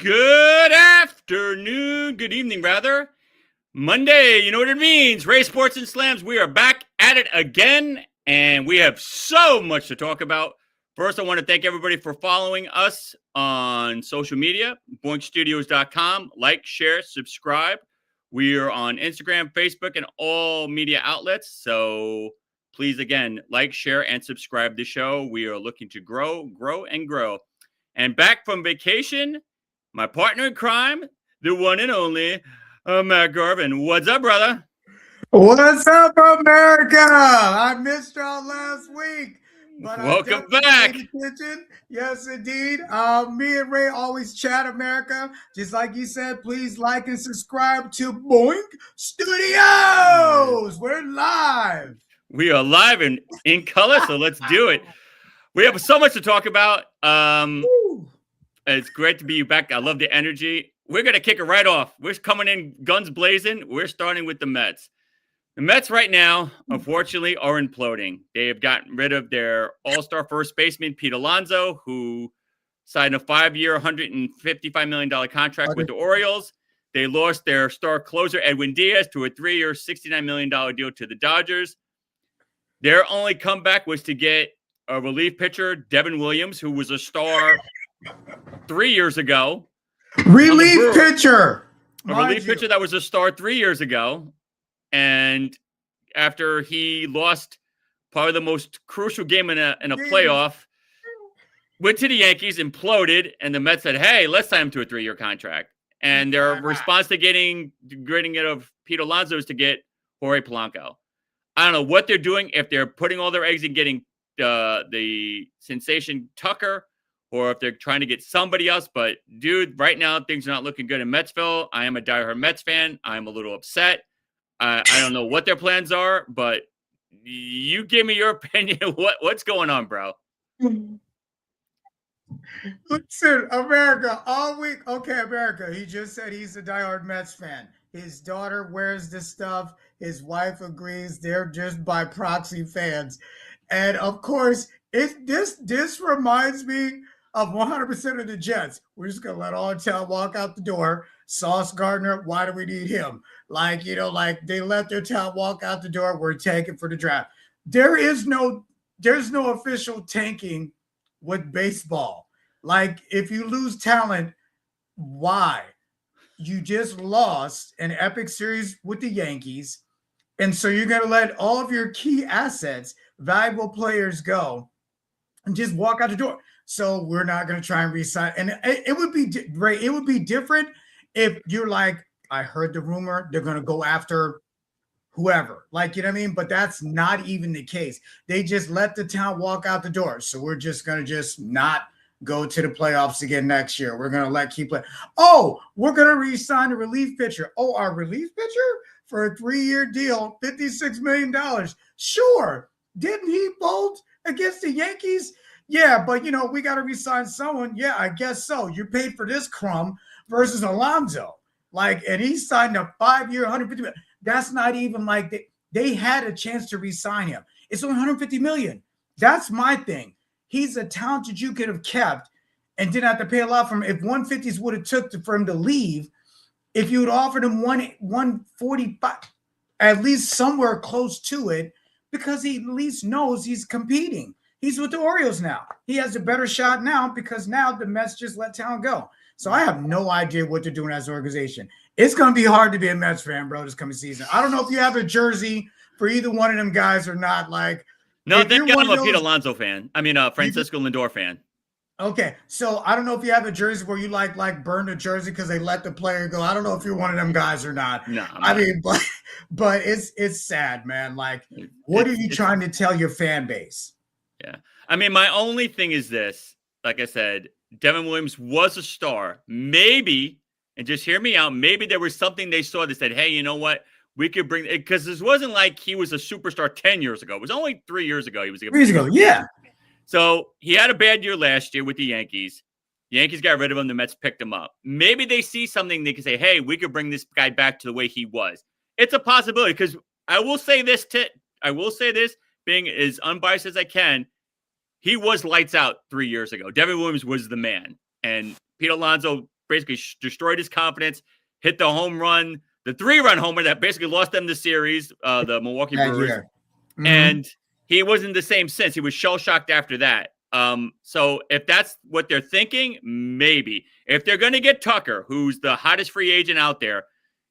Good afternoon, good evening, rather. Monday, you know what it means. Ray Sports and Slams, we are back at it again, and we have so much to talk about. First, I want to thank everybody for following us on social media, boinkstudios.com. Like, share, subscribe. We are on Instagram, Facebook, and all media outlets. So please, again, like, share, and subscribe to the show. We are looking to grow, and grow. And back from vacation, my partner in crime, the one and only, Matt Garvin. What's up, brother? What's up, America? I missed y'all last week, but welcome back. Yes, indeed. Me and Ray always chat America. Just like you said, please like and subscribe to Boink Studios. We're live. We are live and in color, so let's do it. We have so much to talk about. It's great to be back. I love the energy. We're going to kick it right off. We're coming in guns blazing. We're starting with the Mets. The Mets right now, unfortunately, are imploding. They have gotten rid of their all-star first baseman, Pete Alonso, who signed a 5-year, $155 million contract with the Orioles. They lost their star closer, Edwin Díaz, to a 3-year, $69 million deal to the Dodgers. Their only comeback was to get a relief pitcher, Devin Williams, who was a star 3 years ago. Relief pitcher. A relief pitcher that was a star 3 years ago. And after he lost probably the most crucial game in a playoff, went to the Yankees, imploded, and the Mets said, hey, let's sign him to a 3-year contract. And their response to getting rid of Pete Alonso is to get Jorge Polanco. I don't know what they're doing, if they're putting all their eggs in getting the sensation Tucker, or if they're trying to get somebody else. But, dude, right now things are not looking good in Metsville. I am a diehard Mets fan. I'm a little upset. I don't know what their plans are, but you give me your opinion. What's going on, bro? Listen, America, all week. Okay, America, he just said he's a diehard Mets fan. His daughter wears this stuff. His wife agrees. They're just by proxy fans. And, of course, this reminds me of 100% of the Jets. We're just going to let all town walk out the door. Sauce Gardner, why do we need him? Like they let their talent walk out the door. We're tanking for the draft. There's no official tanking with baseball. Like, if you lose talent, why? You just lost an epic series with the Yankees. And so you're going to let all of your key assets, valuable players go and just walk out the door. So we're not going to try and re-sign. And it would be great. It would be different if you're like, I heard the rumor they're going to go after whoever. Like, you know what I mean? But that's not even the case. They just let the town walk out the door. So we're just going to just not go to the playoffs again next year. We're going to keep playing. Oh, we're going to re-sign a relief pitcher. Oh, our relief pitcher for a 3-year deal, $56 million. Sure. Didn't he bolt against the Yankees? Yeah, but, we got to re-sign someone. Yeah, I guess so. You paid for this crumb versus Alonso. And he signed a 5-year, $150 million. That's not even like they had a chance to re-sign him. It's only $150 million. That's my thing. He's a talent that you could have kept and didn't have to pay a lot for him. If 150s would have took for him to leave, if you had offered him 145, at least somewhere close to it, because he at least knows he's competing. He's with the Orioles now. He has a better shot now because now the Mets just let town go. So I have no idea what they're doing as an organization. It's going to be hard to be a Mets fan, bro, this coming season. I don't know if you have a jersey for either one of them guys or not. No, I think I'm a Pete Alonso fan. I mean, Francisco Lindor fan. Okay, so I don't know if you have a jersey where you burn the jersey because they let the player go. I don't know if you're one of them guys or not. No, I mean, but it's sad, man. What are you trying to tell your fan base? Yeah, I mean, my only thing is this. Like I said, Devin Williams was a star. Maybe, and just hear me out, maybe there was something they saw that said, hey, you know what? We could bring it, because this wasn't like he was a superstar 10 years ago. It was only 3 years ago. He was 3 years ago, yeah. So he had a bad year last year with the Yankees. The Yankees got rid of him. The Mets picked him up. Maybe they see something they can say, hey, we could bring this guy back to the way he was. It's a possibility, because I will say this, being as unbiased as I can, he was lights out 3 years ago. Devin Williams was the man. And Pete Alonso basically destroyed his confidence, hit the home run, the 3-run homer that basically lost them the series, the Milwaukee Brewers. Mm-hmm. And he wasn't the same since. He was shell-shocked after that. So if that's what they're thinking, maybe. If they're going to get Tucker, who's the hottest free agent out there,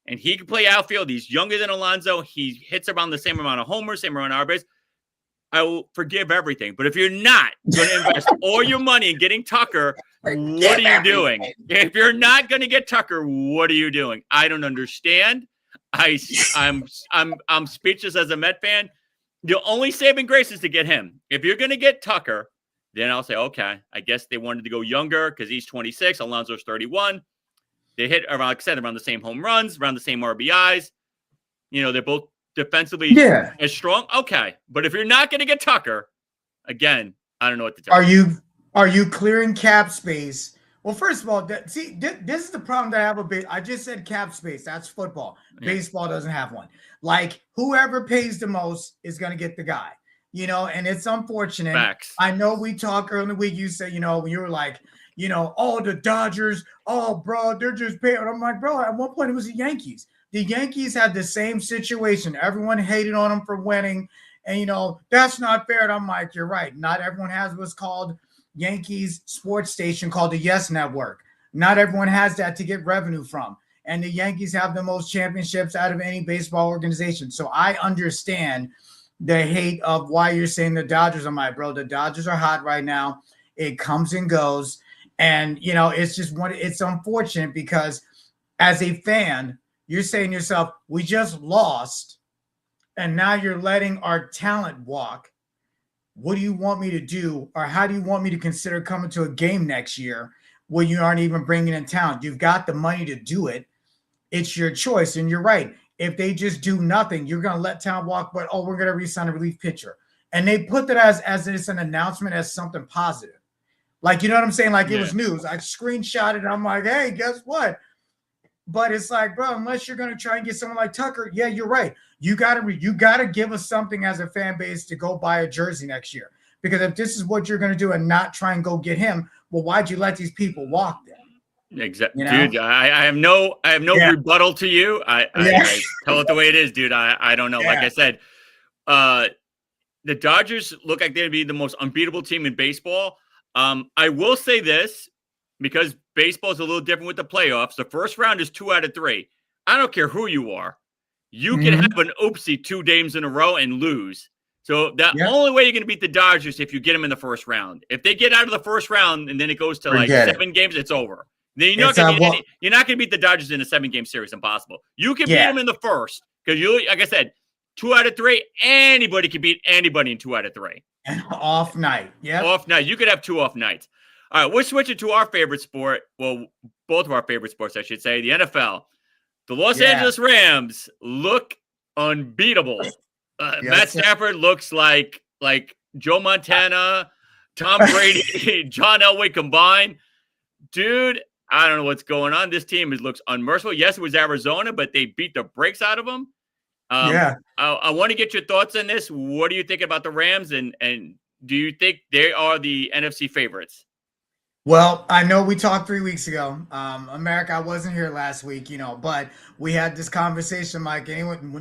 and he can play outfield, he's younger than Alonso, he hits around the same amount of homers, same amount of RBIs, I will forgive everything. But if you're not going to invest all your money in getting Tucker, what are you doing? If you're not going to get Tucker, what are you doing? I don't understand. I'm speechless as a Met fan. The only saving grace is to get him. If you're going to get Tucker, then I'll say, okay, I guess they wanted to go younger because he's 26, Alonso's 31. They hit around, like I said, around the same home runs, around the same RBIs. They're both defensively as strong. Okay. But if you're not going to get Tucker, again, I don't know what to tell you. Are you clearing cap space? Well, first of all, this is the problem that I have with I just said cap space. That's football. Yeah. Baseball doesn't have one. Like, whoever pays the most is going to get the guy, and it's unfortunate. Facts. I know we talked earlier in the week. You said, when you were like, oh, the Dodgers, oh, bro, they're just paying. I'm like, bro, at one point it was the Yankees. The Yankees had the same situation. Everyone hated on them for winning. And, that's not fair. And I'm like, you're right. Not everyone has what's called Yankees sports station called the Yes Network. Not everyone has that to get revenue from. And the Yankees have the most championships out of any baseball organization. So I understand the hate of why you're saying the Dodgers. I'm like, bro, the Dodgers are hot right now. It comes and goes. And, it's just it's unfortunate because as a fan, you're saying to yourself, we just lost, and now you're letting our talent walk. What do you want me to do, or how do you want me to consider coming to a game next year when you aren't even bringing in talent? You've got the money to do it. It's your choice, and you're right. If they just do nothing, you're going to let talent walk, but, we're going to re-sign a relief pitcher. And they put that as it's an announcement, as something positive. Like, you know what I'm saying? Like, it was news. I screenshot it, and I'm like, hey, guess what? But it's like, bro, unless you're going to try and get someone like Tucker, yeah, you're right. You gotta give us something as a fan base to go buy a jersey next year. Because if this is what you're going to do and not try and go get him, well, why'd you let these people walk then? Exactly, dude. I have no rebuttal to you. I tell it the way it is, dude. I don't know. Yeah. Like I said, the Dodgers look like they'd be the most unbeatable team in baseball. I will say this, because baseball is a little different with the playoffs. The first round is 2 out of 3. I don't care who you are. You can have an oopsie 2 games in a row and lose. So the only way you're going to beat the Dodgers if you get them in the first round. If they get out of the first round and then it goes to 7 games, it's over. Then you're not going to beat the Dodgers in a 7-game series. Impossible. You can beat them in the first because like I said, 2 out of 3. Anybody can beat anybody in 2 out of 3. An off night. Yeah. Off night. You could have 2 off nights. All right, we're switching to our favorite sport. Well, both of our favorite sports, I should say, the NFL. The Los Angeles Rams look unbeatable. Matt Stafford looks like Joe Montana, Tom Brady, John Elway combined. Dude, I don't know what's going on. This team looks unmerciful. Yes, it was Arizona, but they beat the brakes out of them. I want to get your thoughts on this. What do you think about the Rams, and do you think they are the NFC favorites? Well, I know we talked 3 weeks ago. America, I wasn't here last week, but we had this conversation like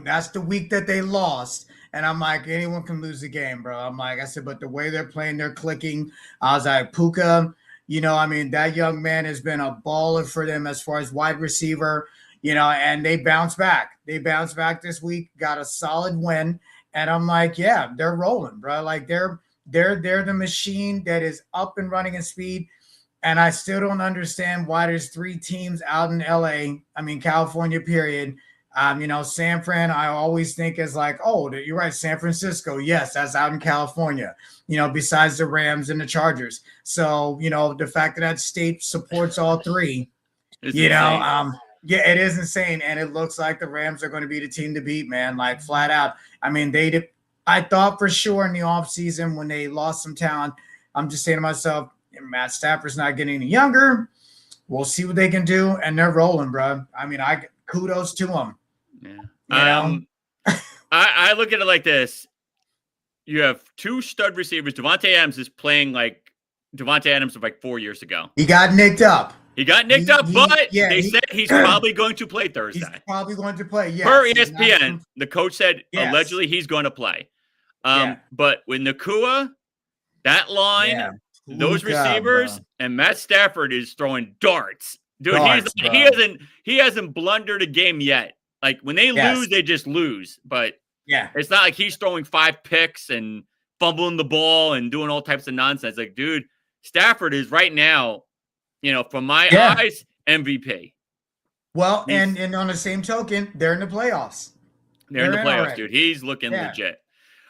that's the week that they lost. And I'm like, anyone can lose the game, bro. I said, but the way they're playing, they're clicking. I was like, Puka, that young man has been a baller for them as far as wide receiver, and they bounced back. They bounced back this week, got a solid win. And I'm like, yeah, they're rolling, bro. Like they're the machine that is up and running in speed. And I still don't understand why there's 3 teams out in LA. California, period. San Fran, I always think is like, oh, you're right. San Francisco. Yes, that's out in California, besides the Rams and the Chargers. So, the fact that state supports all 3, it is insane. And it looks like the Rams are going to be the team to beat, man, like flat out. I thought for sure in the offseason when they lost some talent, I'm just saying to myself, Matt Stafford's not getting any younger. We'll see what they can do, and they're rolling, bro. Kudos to them. Yeah. I look at it like this. You have 2 stud receivers. Devontae Adams is playing like Devontae Adams of like 4 years ago. He got nicked up. He got nicked up, but they he, said he's probably going to play Thursday. He's probably going to play, yes. Per ESPN, the coach said allegedly he's going to play. But with Nakua, that line, those receivers, and Matt Stafford is throwing darts. Dude, he hasn't blundered a game yet. Like, when they lose, they just lose. But it's not like he's throwing 5 picks and fumbling the ball and doing all types of nonsense. Like, dude, Stafford is right now, from my eyes, MVP. Well, and on the same token, they're in the playoffs. They're in the playoffs, dude. He's looking legit.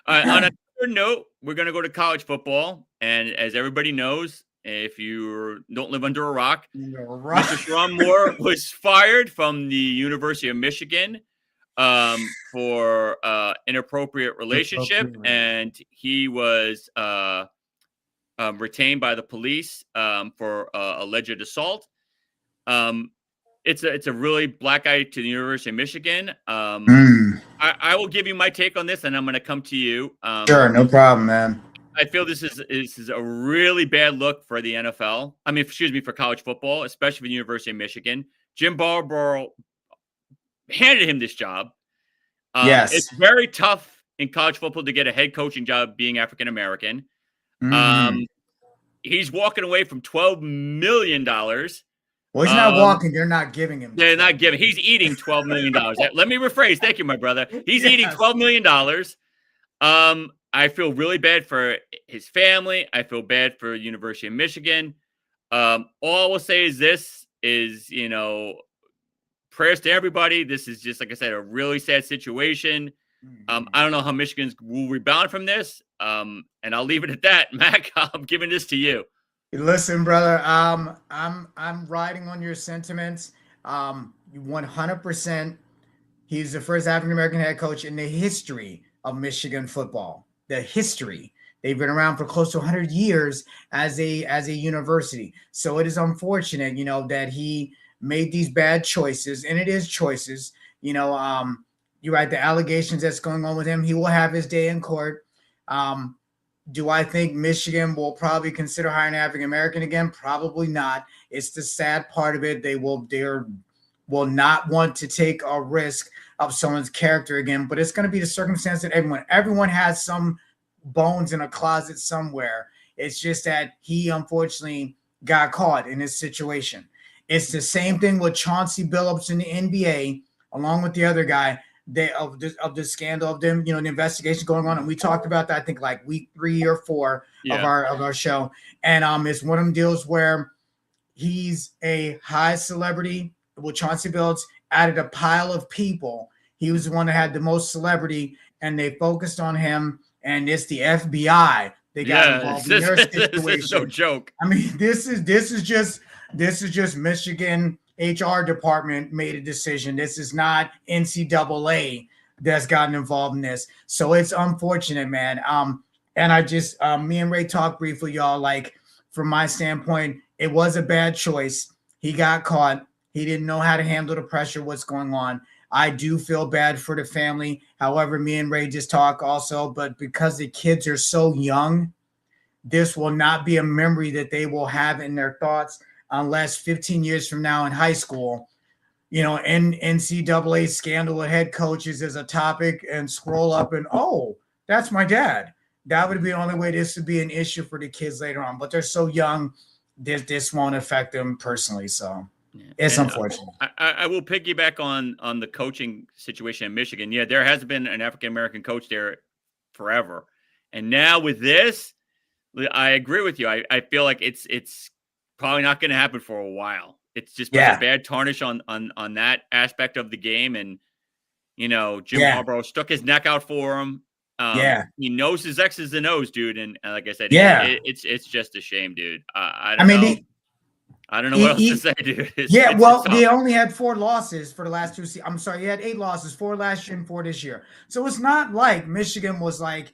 On another note, we're going to go to college football. And as everybody knows, if you don't live under a rock, Mr. Sharon Moore was fired from the University of Michigan for inappropriate relationship. And he was retained by the police for alleged assault. It's a really black eye to the University of Michigan. I will give you my take on this, and I'm going to come to you. Sure, no problem, man. I feel this is a really bad look for the NFL. I mean, for college football, especially for the University of Michigan. Jim Barbaro handed him this job. It's very tough in college football to get a head coaching job being African American. He's walking away from $12 million. Well, he's not walking. They're not giving him. They're not giving. He's eating $12 million. Let me rephrase. Thank you, my brother. He's eating $12 million. I feel really bad for his family. I feel bad for University of Michigan. All I will say is this is, prayers to everybody. This is just, like I said, a really sad situation. I don't know how Michigan will rebound from this. And I'll leave it at that. Mack, I'm giving this to you. Listen, brother, I'm riding on your sentiments. 100%. He's the first African-American head coach in the history of Michigan football. The history. They've been around for close to 100 years as a university. So it is unfortunate, that he made these bad choices, and it is choices. You're right. The allegations that's going on with him, he will have his day in court. Do I think Michigan will probably consider hiring an African American again? Probably not. It's the sad part of it. They will not want to take a risk of someone's character again, but it's going to be the circumstance that everyone has some bones in a closet somewhere. It's just that he unfortunately got caught in this situation. It's the same thing with Chauncey Billups in the NBA, along with the other guy. Of the scandal of them, the investigation going on, and we talked about that I think like week 3 or 4 of our show. And it's one of them deals where he's a high celebrity. With Chauncey Billups added a pile of people. He was the one that had the most celebrity, and they focused on him. And it's the FBI. They got involved in their situation. This is no joke. I mean, this is just Michigan. HR department made a decision. This is not NCAA that's gotten involved in this. So it's unfortunate, man. And I just, me and Ray talked briefly, y'all, like from my standpoint, it was a bad choice. He got caught. He didn't know how to handle the pressure, what's going on. I do feel bad for the family. However, me and Ray just talk also, but because the kids are so young, this will not be a memory that they will have in their thoughts. Unless 15 years from now in high school, NCAA scandal with head coaches is a topic and scroll up and, oh, that's my dad. That would be the only way this would be an issue for the kids later on. But they're so young, this won't affect them personally. So it's unfortunate. I will piggyback on the coaching situation in Michigan. Yeah, there has been an African-American coach there forever. And now with this, I agree with you. I feel like it's probably not going to happen for a while. It's just a bad tarnish on that aspect of the game. And, Jim Harbaugh stuck his neck out for him. He knows his X's and O's, dude. And like I said, it's just a shame, dude. I don't know what else to say, dude. They only had 4 losses for the last 2 seasons. I'm sorry, he had 8 losses, 4 last year and 4 this year. So it's not like Michigan was like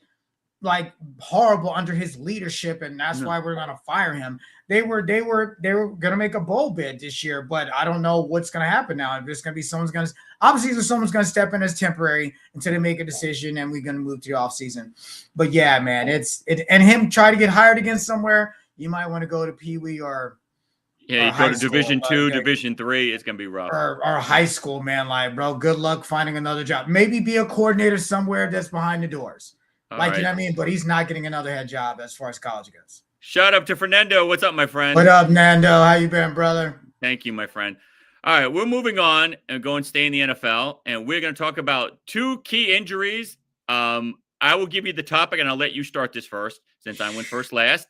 horrible under his leadership, and that's why we're gonna fire him. They were gonna make a bowl bid this year, but I don't know what's gonna happen now. If there's gonna be someone's gonna step in as temporary until they make a decision, and we're gonna move to the offseason. But yeah, man, and him try to get hired again somewhere. You might want to go to Pee Wee or Yeah, or you go high to school. Division Like, 2, Division 3, it's gonna be rough. or high school, man. Like, bro, good luck finding another job. Maybe be a coordinator somewhere that's behind the doors. All Like, you right. know what I mean? But he's not getting another head job as far as college goes. Shout out to Fernando. What's up, my friend? What up, Nando? How you been, brother? Thank you, my friend. All right, we're moving on and going to stay in the NFL, and we're going to talk about 2 key injuries. I will give you the topic, and I'll let you start this first since I went first last.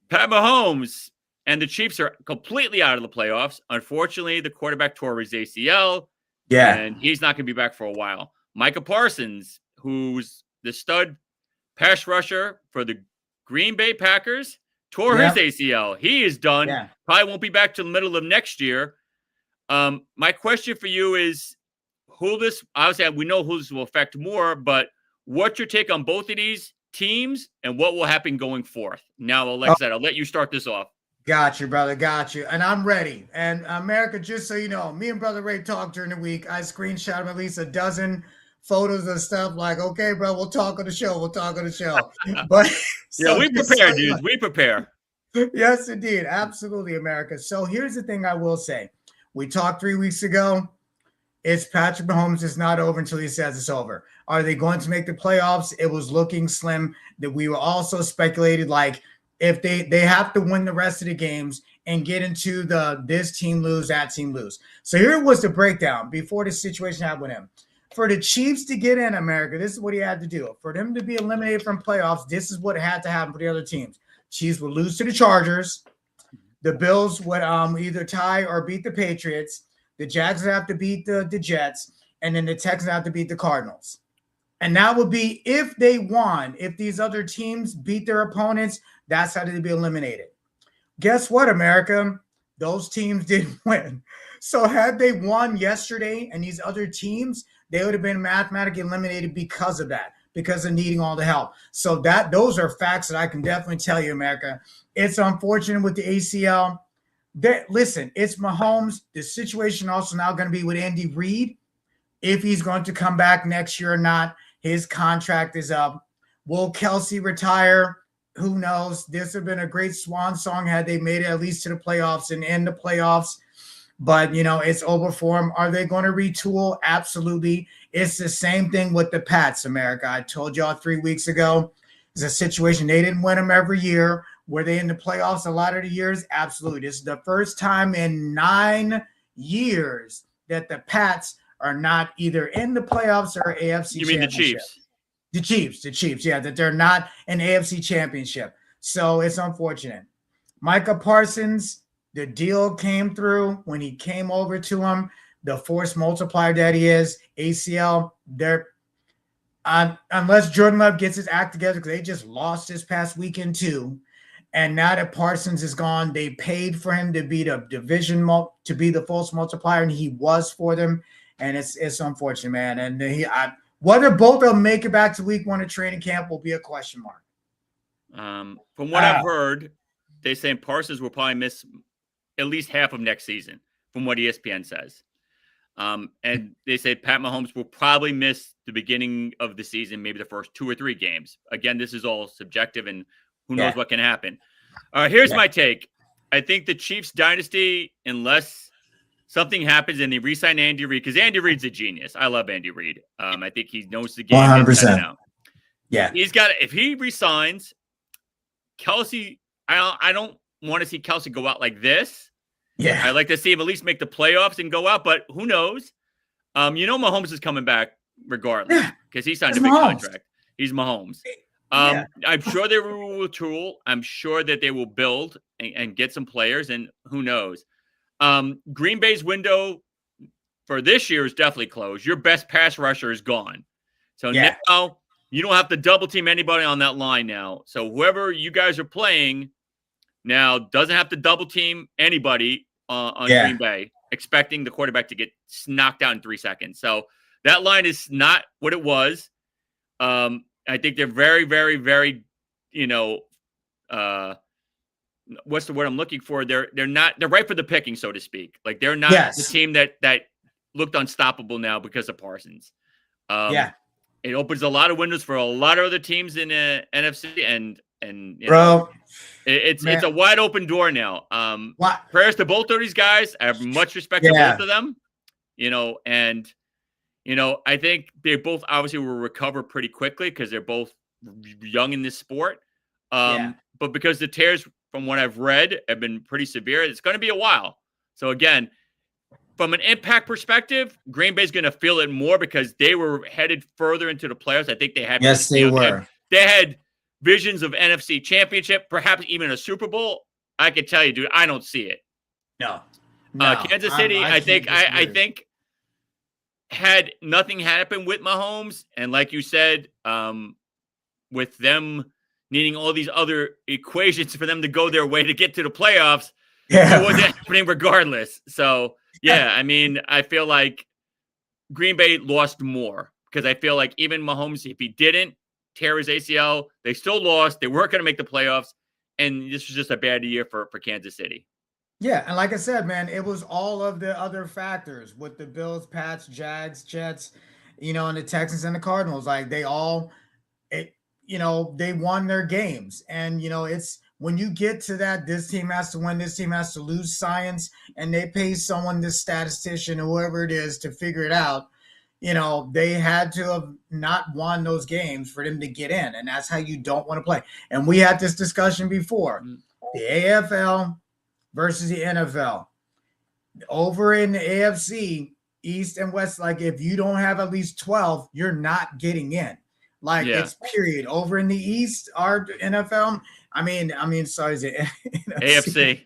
Pat Mahomes and the Chiefs are completely out of the playoffs. Unfortunately, the quarterback tore his ACL, and he's not going to be back for a while. Micah Parsons, who's the stud pass rusher for the Green Bay Packers, tore his ACL. He is done. Yeah. Probably won't be back till the middle of next year. My question for you is, obviously we know who this will affect more, but what's your take on both of these teams and what will happen going forth? Now, Alexa, I'll let you start this off. Got you, brother. Got you. And I'm ready. And America, just so you know, me and Brother Ray talked during the week. I screenshot him at least a dozen photos and stuff like, okay, bro, we'll talk on the show. We'll talk on the show. But yeah, we prepare, dudes. We prepare. Yes, indeed. Absolutely, America. So here's the thing I will say. We talked 3 weeks ago. It's Patrick Mahomes is not over until he says it's over. Are they going to make the playoffs? It was looking slim. That we were also speculated like if they have to win the rest of the games and get into this team lose, that team lose. So here was the breakdown before the situation happened with him. For the Chiefs to get in, America, this is what he had to do. For them to be eliminated from playoffs, this is what had to happen for the other teams. Chiefs would lose to the Chargers. The Bills would either tie or beat the Patriots. The Jags would have to beat the Jets. And then the Texans have to beat the Cardinals. And that would be if they won. If these other teams beat their opponents, that's how they'd be eliminated. Guess what, America? Those teams didn't win. So had they won yesterday and these other teams, they would have been mathematically eliminated because of that, because of needing all the help. So those are facts that I can definitely tell you, America. It's unfortunate with the ACL. Listen, it's Mahomes. The situation also now going to be with Andy Reid. If he's going to come back next year or not, his contract is up. Will Kelce retire? Who knows? This would have been a great swan song had they made it at least to the playoffs and in the playoffs. But, it's over for them. Are they going to retool? Absolutely. It's the same thing with the Pats, America. I told y'all 3 weeks ago. It's a situation. They didn't win them every year. Were they in the playoffs a lot of the years? Absolutely. This is the first time in 9 years that the Pats are not either in the playoffs or AFC You mean the Chiefs? The Chiefs, yeah, that they're not an AFC championship. So it's unfortunate. Micah Parsons, the deal came through when he came over to him. The force multiplier that he is, ACL, unless Jordan Love gets his act together, because they just lost this past weekend too. And now that Parsons is gone, they paid for him to be the to be the force multiplier, and he was for them. And it's unfortunate, man. And whether both of them make it back to week 1 of training camp will be a question mark. From what I've heard, they say Parsons will probably miss at least half of next season, from what ESPN says. And they say Pat Mahomes will probably miss the beginning of the season, maybe the first 2 or 3 games. Again, this is all subjective, and who knows what can happen. Here's my take. I think the Chiefs dynasty, unless something happens and they re-sign Andy Reid, because Andy Reid's a genius. I love Andy Reid. I think he knows the game 100%. Yeah. He's got, if he resigns, Kelce, I don't want to see Kelce go out like this. Yeah. I'd like to see him at least make the playoffs and go out, but who knows? Mahomes is coming back regardless because he signed a big contract. He's Mahomes. I'm sure they will tool. I'm sure that they will build and get some players, and who knows? Green Bay's window for this year is definitely closed. Your best pass rusher is gone. So now you don't have to double team anybody on that line now. So whoever you guys are playing now doesn't have to double team anybody on Green Bay, expecting the quarterback to get knocked out in 3 seconds. So that line is not what it was. I think they're very, very, very, what's the word I'm looking for? They're right for the picking, so to speak. Like they're not the team that looked unstoppable now because of Parsons. It opens a lot of windows for a lot of other teams in the NFC, and and Bro, it's a wide open door now. Prayers to both of these guys. I have much respect to both of them. And I think they both obviously will recover pretty quickly because they're both young in this sport. But because the tears, from what I've read, have been pretty severe, it's going to be a while. So again, from an impact perspective, Green Bay's going to feel it more because they were headed further into the playoffs. I think they had. Yes, they were. They had visions of NFC Championship, perhaps even a Super Bowl. I can tell you, dude, I don't see it. No. Kansas City, I think had nothing happen with Mahomes, and like you said, with them needing all these other equations for them to go their way to get to the playoffs, it wasn't happening regardless. So, I feel like Green Bay lost more because I feel like even Mahomes, if he didn't tear his ACL, they still lost. They weren't going to make the playoffs, and this was just a bad year for Kansas City. Yeah, and like I said, man, it was all of the other factors with the Bills, Pats, Jags, Jets, and the Texans and the Cardinals. Like they all, they won their games. And, it's when you get to that, this team has to win, this team has to lose science, and they pay someone, this statistician or whoever it is, to figure it out. They had to have not won those games for them to get in. And that's how you don't want to play. And we had this discussion before. The AFL versus the NFL. Over in the AFC, East and West, like if you don't have at least 12, you're not getting in. Like it's period. Over in the East, our NFL, sorry, is it AFC?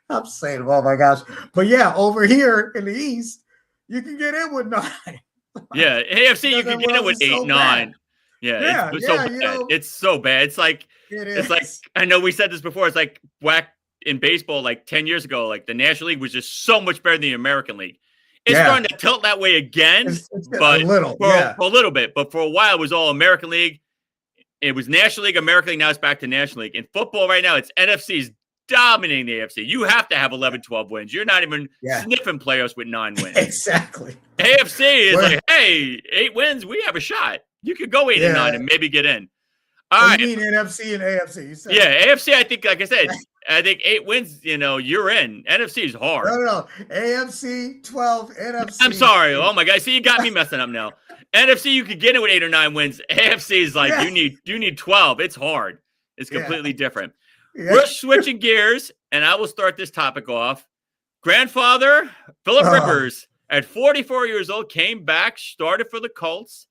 I'm saying, oh my gosh. But yeah, over here in the East, you can get in with 9. Yeah, AFC, you can get in with 8, 9. Yeah, it's so bad. It's so bad. It's like I know we said this before. It's like whack in baseball, like 10 years ago, like the National League was just so much better than the American League. It's starting to tilt that way again, but a little bit. But for a while, it was all American League. It was National League, American League. Now it's back to National League. In football right now, it's NFC's dominating the AFC. You have to have 11, 12 wins. You're not even sniffing playoffs with 9 wins. Exactly. AFC is like, hey, 8 wins, we have a shot. You could go 8 and 9 and maybe get in. All right. You mean NFC and AFC? You said AFC, I think, like I said, I think 8 wins, you're in. NFC is hard. No. AFC 12, NFC. I'm sorry. Oh my God. See, you got me messing up now. NFC, you could get it with 8 or 9 wins. AFC is like you need 12. It's hard. It's completely different. Yeah. We're switching gears, and I will start this topic off. Grandfather Philip Rivers, at 44 years old, came back, started for the Colts,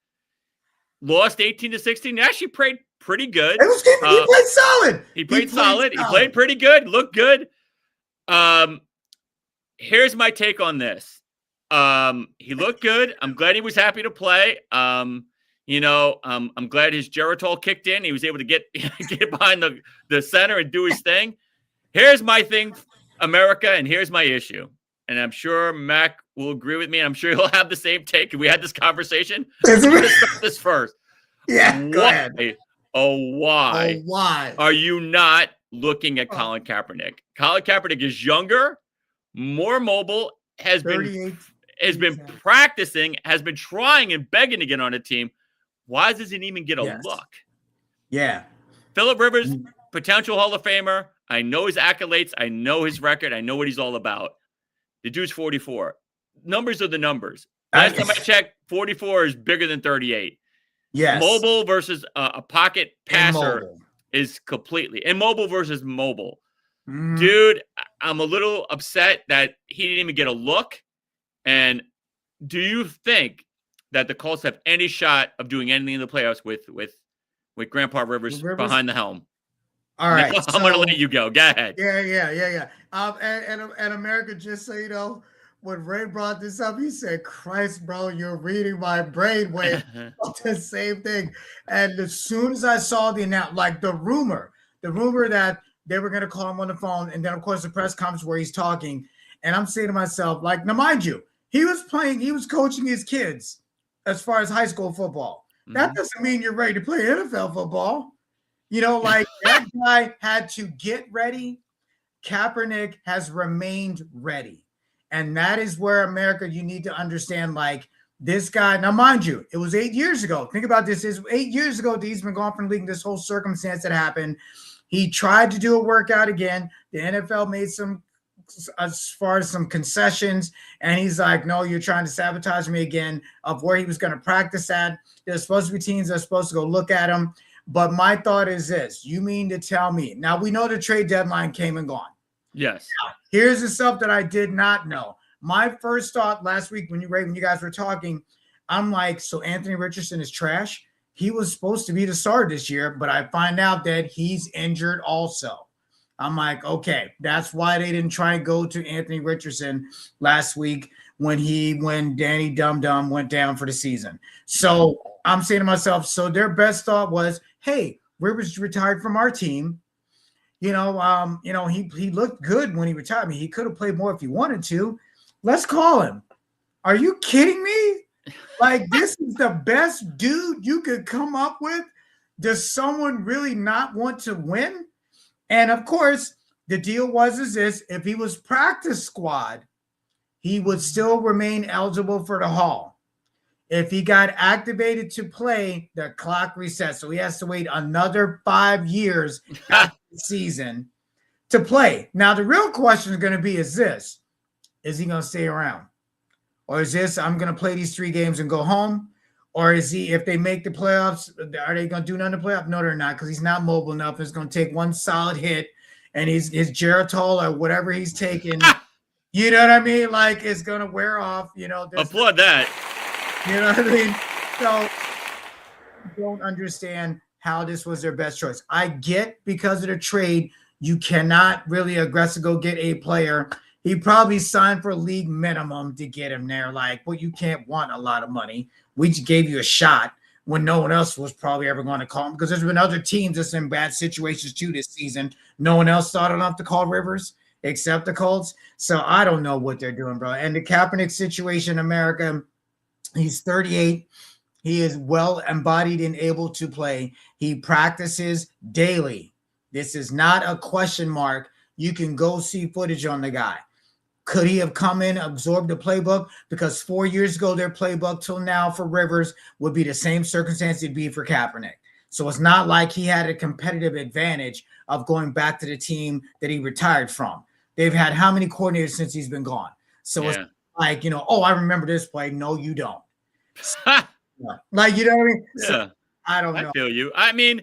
lost 18-16. Actually played pretty good. He played solid. He played solid. He played pretty good. Looked good. Here's my take on this. He looked good. I'm glad he was happy to play. I'm glad his Geritol kicked in. He was able to get behind the center and do his thing. Here's my thing, America, and here's my issue. And I'm sure Mack will agree with me, and I'm sure he'll have the same take. We had this conversation. I'm going to start this first. Yeah, go ahead. Why are you not looking at Colin Kaepernick? Colin Kaepernick is younger, more mobile, has been practicing, has been trying and begging to get on a team. Why doesn't he even get a look? Yeah. Philip Rivers, potential Hall of Famer. I know his accolades. I know his record. I know what he's all about. The dude's 44. Numbers are the numbers. Last time I checked, 44 is bigger than 38. Yes. Mobile versus a pocket passer is completely. And mobile versus mobile. Dude, I'm a little upset that he didn't even get a look. And do you think that the Colts have any shot of doing anything in the playoffs with Grandpa Rivers behind the helm? All right. I'm going to let you go. Go ahead. Yeah. And America, just so you know, when Ray brought this up, he said, Christ, bro, you're reading my brainwave. The same thing. And as soon as I saw the rumor that they were going to call him on the phone, and then, of course, the press conference where he's talking, and I'm saying to myself, like, now, mind you, he was coaching his kids as far as high school football. That doesn't mean you're ready to play NFL football. That guy had to get ready. Kaepernick has remained ready. And that is where, America, you need to understand, like, This guy, now mind you, it was 8 years ago. Think about this. It's 8 years ago that he's been gone from the league. This whole circumstance that happened. He tried to do a workout again. The NFL made some, as far as some concessions, and he's like, no, you're trying to sabotage me again, of where he was going to practice at. There's supposed to be teams that are supposed to go look at him. But my thought is this. You mean to tell me, now we know the trade deadline came and gone. Yes. Now, here's the stuff that I did not know. My first thought last week when you guys were talking, I'm like, so Anthony Richardson is trash? He was supposed to be the starter this year, but I find out that he's injured also. I'm like, okay, that's why they didn't try and go to Anthony Richardson last week when Danny Dum Dum went down for the season. So I'm saying to myself, so their best thought was, hey, Rivers retired from our team. He looked good when he retired. I mean, he could have played more if he wanted to. Let's call him. Are you kidding me? Like, this is the best dude you could come up with. Does someone really not want to win? And of course, the deal is this: if he was practice squad, he would still remain eligible for the Hall. If he got activated to play, the clock resets. So he has to wait another 5 years after the season to play. Now, the real question is going to be is this: is he going to stay around? Or is this, I'm going to play these 3 games and go home? Or is he, if they make the playoffs, are they going to do none of the playoffs? No, they're not, because he's not mobile enough. It's going to take one solid hit, and his Geritol or whatever he's taking, you know what I mean? Like, it's going to wear off. Applaud that. You know what I mean? So I don't understand how this was their best choice. I get because of the trade, you cannot really aggressively go get a player. He probably signed for a league minimum to get him there. Like, well, you can't want a lot of money. We just gave you a shot when no one else was probably ever going to call him, because there's been other teams that's in bad situations too this season. No one else thought enough to call Rivers except the Colts. So I don't know what they're doing, bro. And the Kaepernick situation in America, he's 38. He is well embodied and able to play. He practices daily. This is not a question mark. You can go see footage on the guy. Could he have come in, absorbed the playbook? Because 4 years ago, their playbook till now for Rivers would be the same circumstance it'd be for Kaepernick. So it's not like he had a competitive advantage of going back to the team that he retired from. They've had how many coordinators since he's been gone? So it's like, oh, I remember this play. No, you don't. Like, you know what I mean? Yeah. So, I don't know. I feel you. I mean,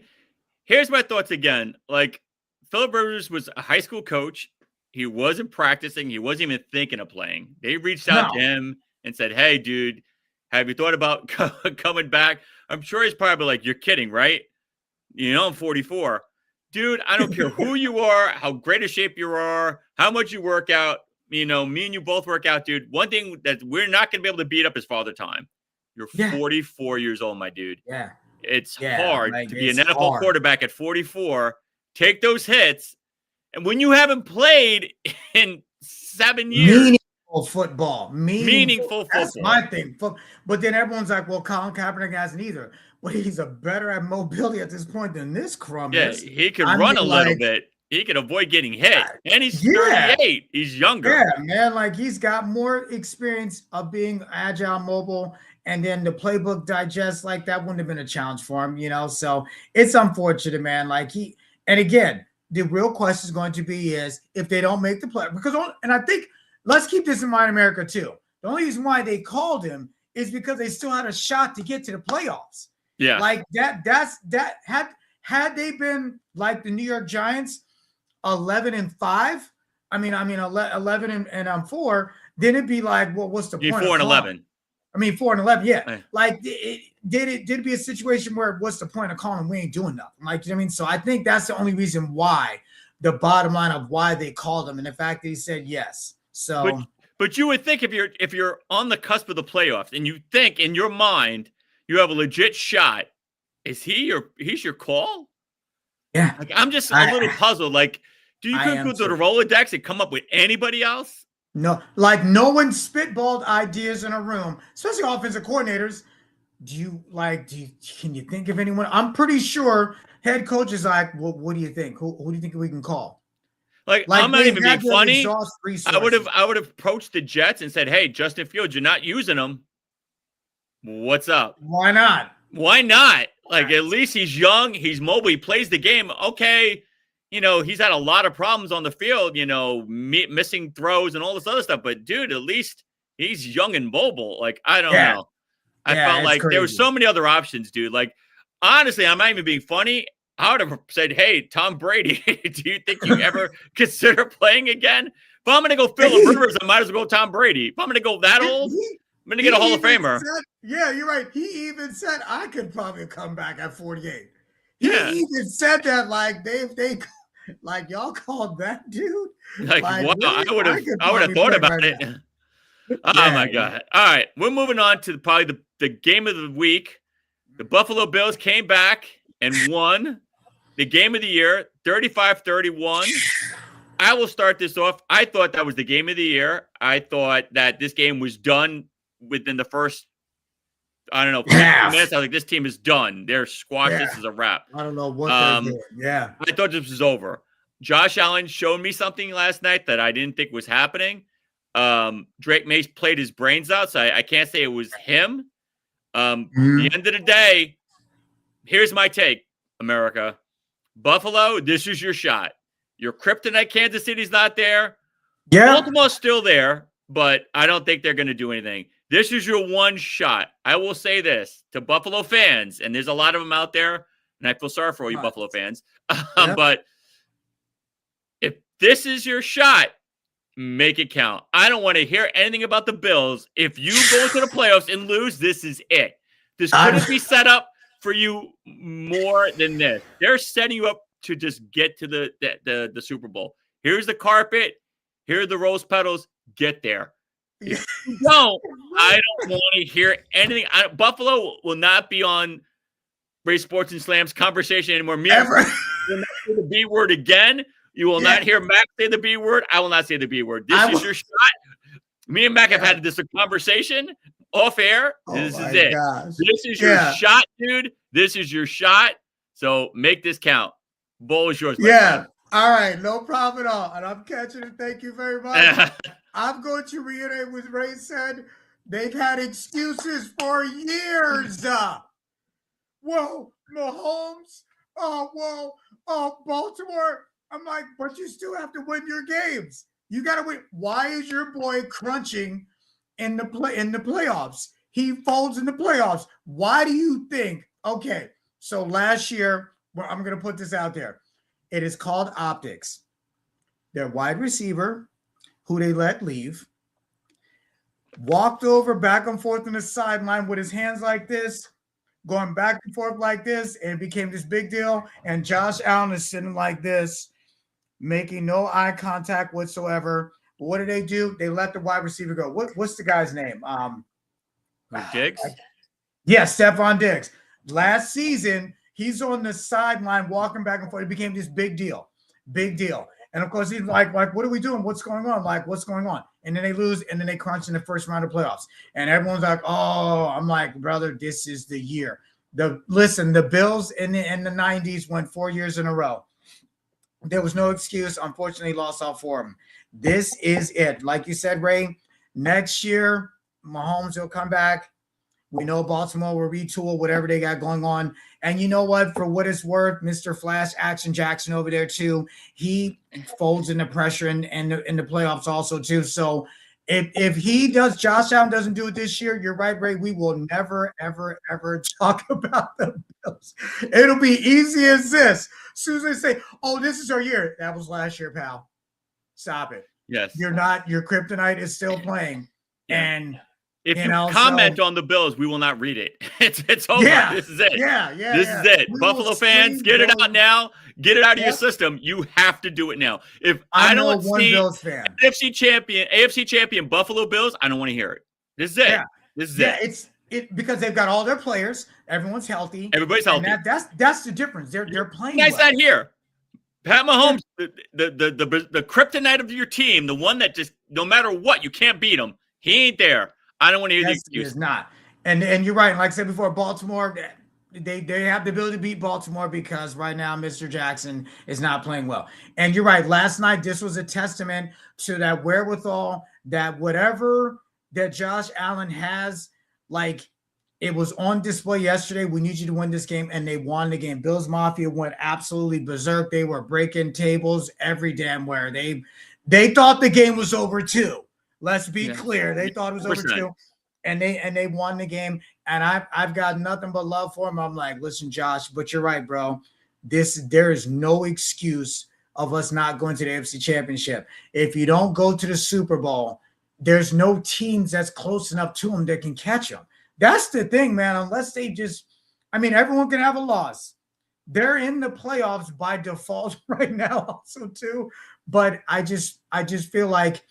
here's my thoughts again. Like, Philip Rivers was a high school coach. He wasn't practicing. He wasn't even thinking of playing. They reached out to him and said, hey, dude, have you thought about coming back? I'm sure he's probably like, you're kidding, right? I'm 44. Dude, I don't care who you are, how great a shape you are, how much you work out. Me and you both work out, dude. One thing that we're not going to be able to beat up is Father Time. You're 44 years old, my dude. Yeah. It's hard to be an NFL quarterback at 44, take those hits. And when you haven't played in 7 years. Meaningful football. Meaningful football. That's my thing. But then everyone's like, well, Colin Kaepernick hasn't either. Well, he's a better at mobility at this point than this crumb is. Yeah, he can run a little bit. He can avoid getting hit. And he's 38. He's younger. Yeah, man. Like, he's got more experience of being agile, mobile, and then the playbook digest, like, that wouldn't have been a challenge for him, So it's unfortunate, man. Like, and again, the real question is going to be is if they don't make the play, and I think let's keep this in mind, America, too. The only reason why they called him is because they still had a shot to get to the playoffs. Yeah. Like had they been like the New York Giants, 11-5, 11 and 4, then it'd be like, well, what's the point? 4-11. 4-11, yeah. Right. Like, did it be a situation where what's the point of calling? We ain't doing nothing. Like, you know what I mean? So I think that's the only reason why, the bottom line of why they called him, and the fact that he said yes. So, but you would think if you're on the cusp of the playoffs and you think in your mind you have a legit shot, he's your call? Yeah. Like, I'm just a little puzzled. Like, do you go to the Rolodex and come up with anybody else? No, like, no one spitballed ideas in a room, especially offensive coordinators. Can you think of anyone? I'm pretty sure head coach is like, well, what do you think? Who do you think we can call? Like I'm not even being funny. I would have approached the Jets and said, hey, Justin Fields, you're not using them. What's up? Why not? Why not? Like, at least he's young. He's mobile. He plays the game. Okay. He's had a lot of problems on the field, missing throws and all this other stuff. But, dude, at least he's young and mobile. Like, I don't know. I felt like there were so many other options, dude. Like, honestly, I'm not even being funny. I would have said, hey, Tom Brady, do you think you ever consider playing again? If I'm going to go Phillip Rivers, I might as well go Tom Brady. If I'm going to go that old, I'm going to get a Hall of Famer. Yeah, you're right. He even said I could probably come back at 48. He Yeah. even said that like they like y'all called that dude. Like wow, really? I would have thought about it. Oh my God. All right. We're moving on to probably the game of the week. The Buffalo Bills came back and won the game of the year, 35-31. I will start this off. I thought that was the game of the year. I thought that this game was done within the first, 15 minutes. I was like, this team is done. They're squashed. Yeah. This is a wrap. I don't know what they're doing. Yeah. I thought this was over. Josh Allen showed me something last night that I didn't think was happening. Drake Mace played his brains out, so I can't say it was him. At the end of the day, here's my take, America. Buffalo, this is your shot. Your kryptonite Kansas City's not there. Yeah. Baltimore's still there, but I don't think they're going to do anything. This is your one shot. I will say this to Buffalo fans, and there's a lot of them out there, and I feel sorry for all you Buffalo fans. But if this is your shot, make it count. I don't want to hear anything about the Bills. If you go to the playoffs and lose, this is it. This couldn't be set up for you more than this. They're setting you up to just get to the Super Bowl. Here's the carpet. Here are the rose petals. Get there. If you don't, I don't want to hear anything. Buffalo will not be on Ray Sports and Slam's conversation anymore. Ever. You will not say the B word again. You will not hear Mack say the B word. I will not say the B word. This is your shot. Me and Mack have had this conversation off air. This is it. Gosh. This is your shot, dude. This is your shot. So make this count. Ball is yours. Yeah. All right. No problem at all. And I'm catching it. Thank you very much. I'm going to reiterate what Ray said. They've had excuses for years. Whoa, Mahomes. Baltimore. I'm like, but you still have to win your games. You got to win. Why is your boy crunching in the playoffs? He folds in the playoffs. Why do you think? Okay, so last year, I'm going to put this out there. It is called optics. Their wide receiver, who they let leave, walked over back and forth on the sideline with his hands like this, going back and forth like this, and it became this big deal. And Josh Allen is sitting like this, making no eye contact whatsoever. But what did they do? They let the wide receiver go. What's the guy's name? Diggs? Yeah, Stephon Diggs. Last season, he's on the sideline walking back and forth. It became this big deal. Big deal. And, of course, he's like, what are we doing? What's going on? Like, what's going on? And then they lose, and then they crunch in the first round of playoffs. And everyone's like, oh, I'm like, brother, this is the year. The Bills in the 90s went 4 years in a row. There was no excuse. Unfortunately, lost all four of them. This is it. Like you said, Ray, next year, Mahomes will come back. We know Baltimore will retool whatever they got going on. And you know what? For what it's worth, Mr. Flash Action Jackson over there, too, he folds in the pressure in the playoffs also, too. So if he does, Josh Allen doesn't do it this year, you're right, Ray. We will never, ever, ever talk about the Bills. It'll be easy as this. As soon as they say, oh, this is our year. That was last year, pal. Stop it. Yes. Your kryptonite is still playing. Yeah. And if you comment on the Bills, we will not read it. It's over. Yeah, this is it. This is it. We Buffalo fans, get it out now. Get it out of your system. You have to do it now. If I don't see Bills fan. AFC champion Buffalo Bills, I don't want to hear it. This is it. Yeah. This is it. It's because they've got all their players. Everyone's healthy. Everybody's healthy. And that's the difference. They're playing. Nice that here. Pat Mahomes, the kryptonite of your team, the one that just no matter what, you can't beat him. He ain't there. I don't want to hear the excuse. It's not. And you're right. Like I said before, Baltimore, they have the ability to beat Baltimore because right now Mr. Jackson is not playing well. And you're right. Last night, this was a testament to that wherewithal, that whatever that Josh Allen has, like It was on display yesterday. We need you to win this game, and they won the game. Bills Mafia went absolutely berserk. They were breaking tables every damn where. They thought the game was over too. Let's be clear. They thought it was over too. And they won the game. And I've got nothing but love for them. I'm like, listen, Josh, but you're right, bro. There is no excuse of us not going to the AFC Championship. If you don't go to the Super Bowl, there's no teams that's close enough to them that can catch them. That's the thing, man. Unless they everyone can have a loss. They're in the playoffs by default right now also too. But I just feel like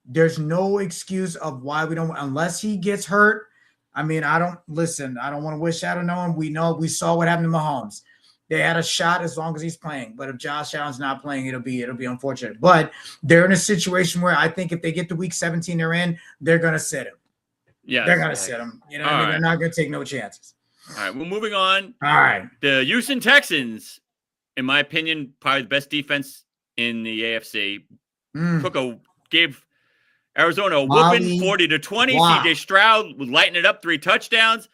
there's no excuse of why we don't, unless he gets hurt. I don't want to wish out on no one. We saw what happened to Mahomes. They had a shot as long as he's playing. But if Josh Allen's not playing, it'll be unfortunate. But they're in a situation where I think if they get to week 17 they're in, they're going to sit him. Yeah, they're going to sit him. They're not going to take no chances. All right, well, moving on. All right. The Houston Texans, in my opinion, probably the best defense in the AFC. Gave Arizona a whooping 40-20. Wow. CJ Stroud was lighting it up, 3 touchdowns.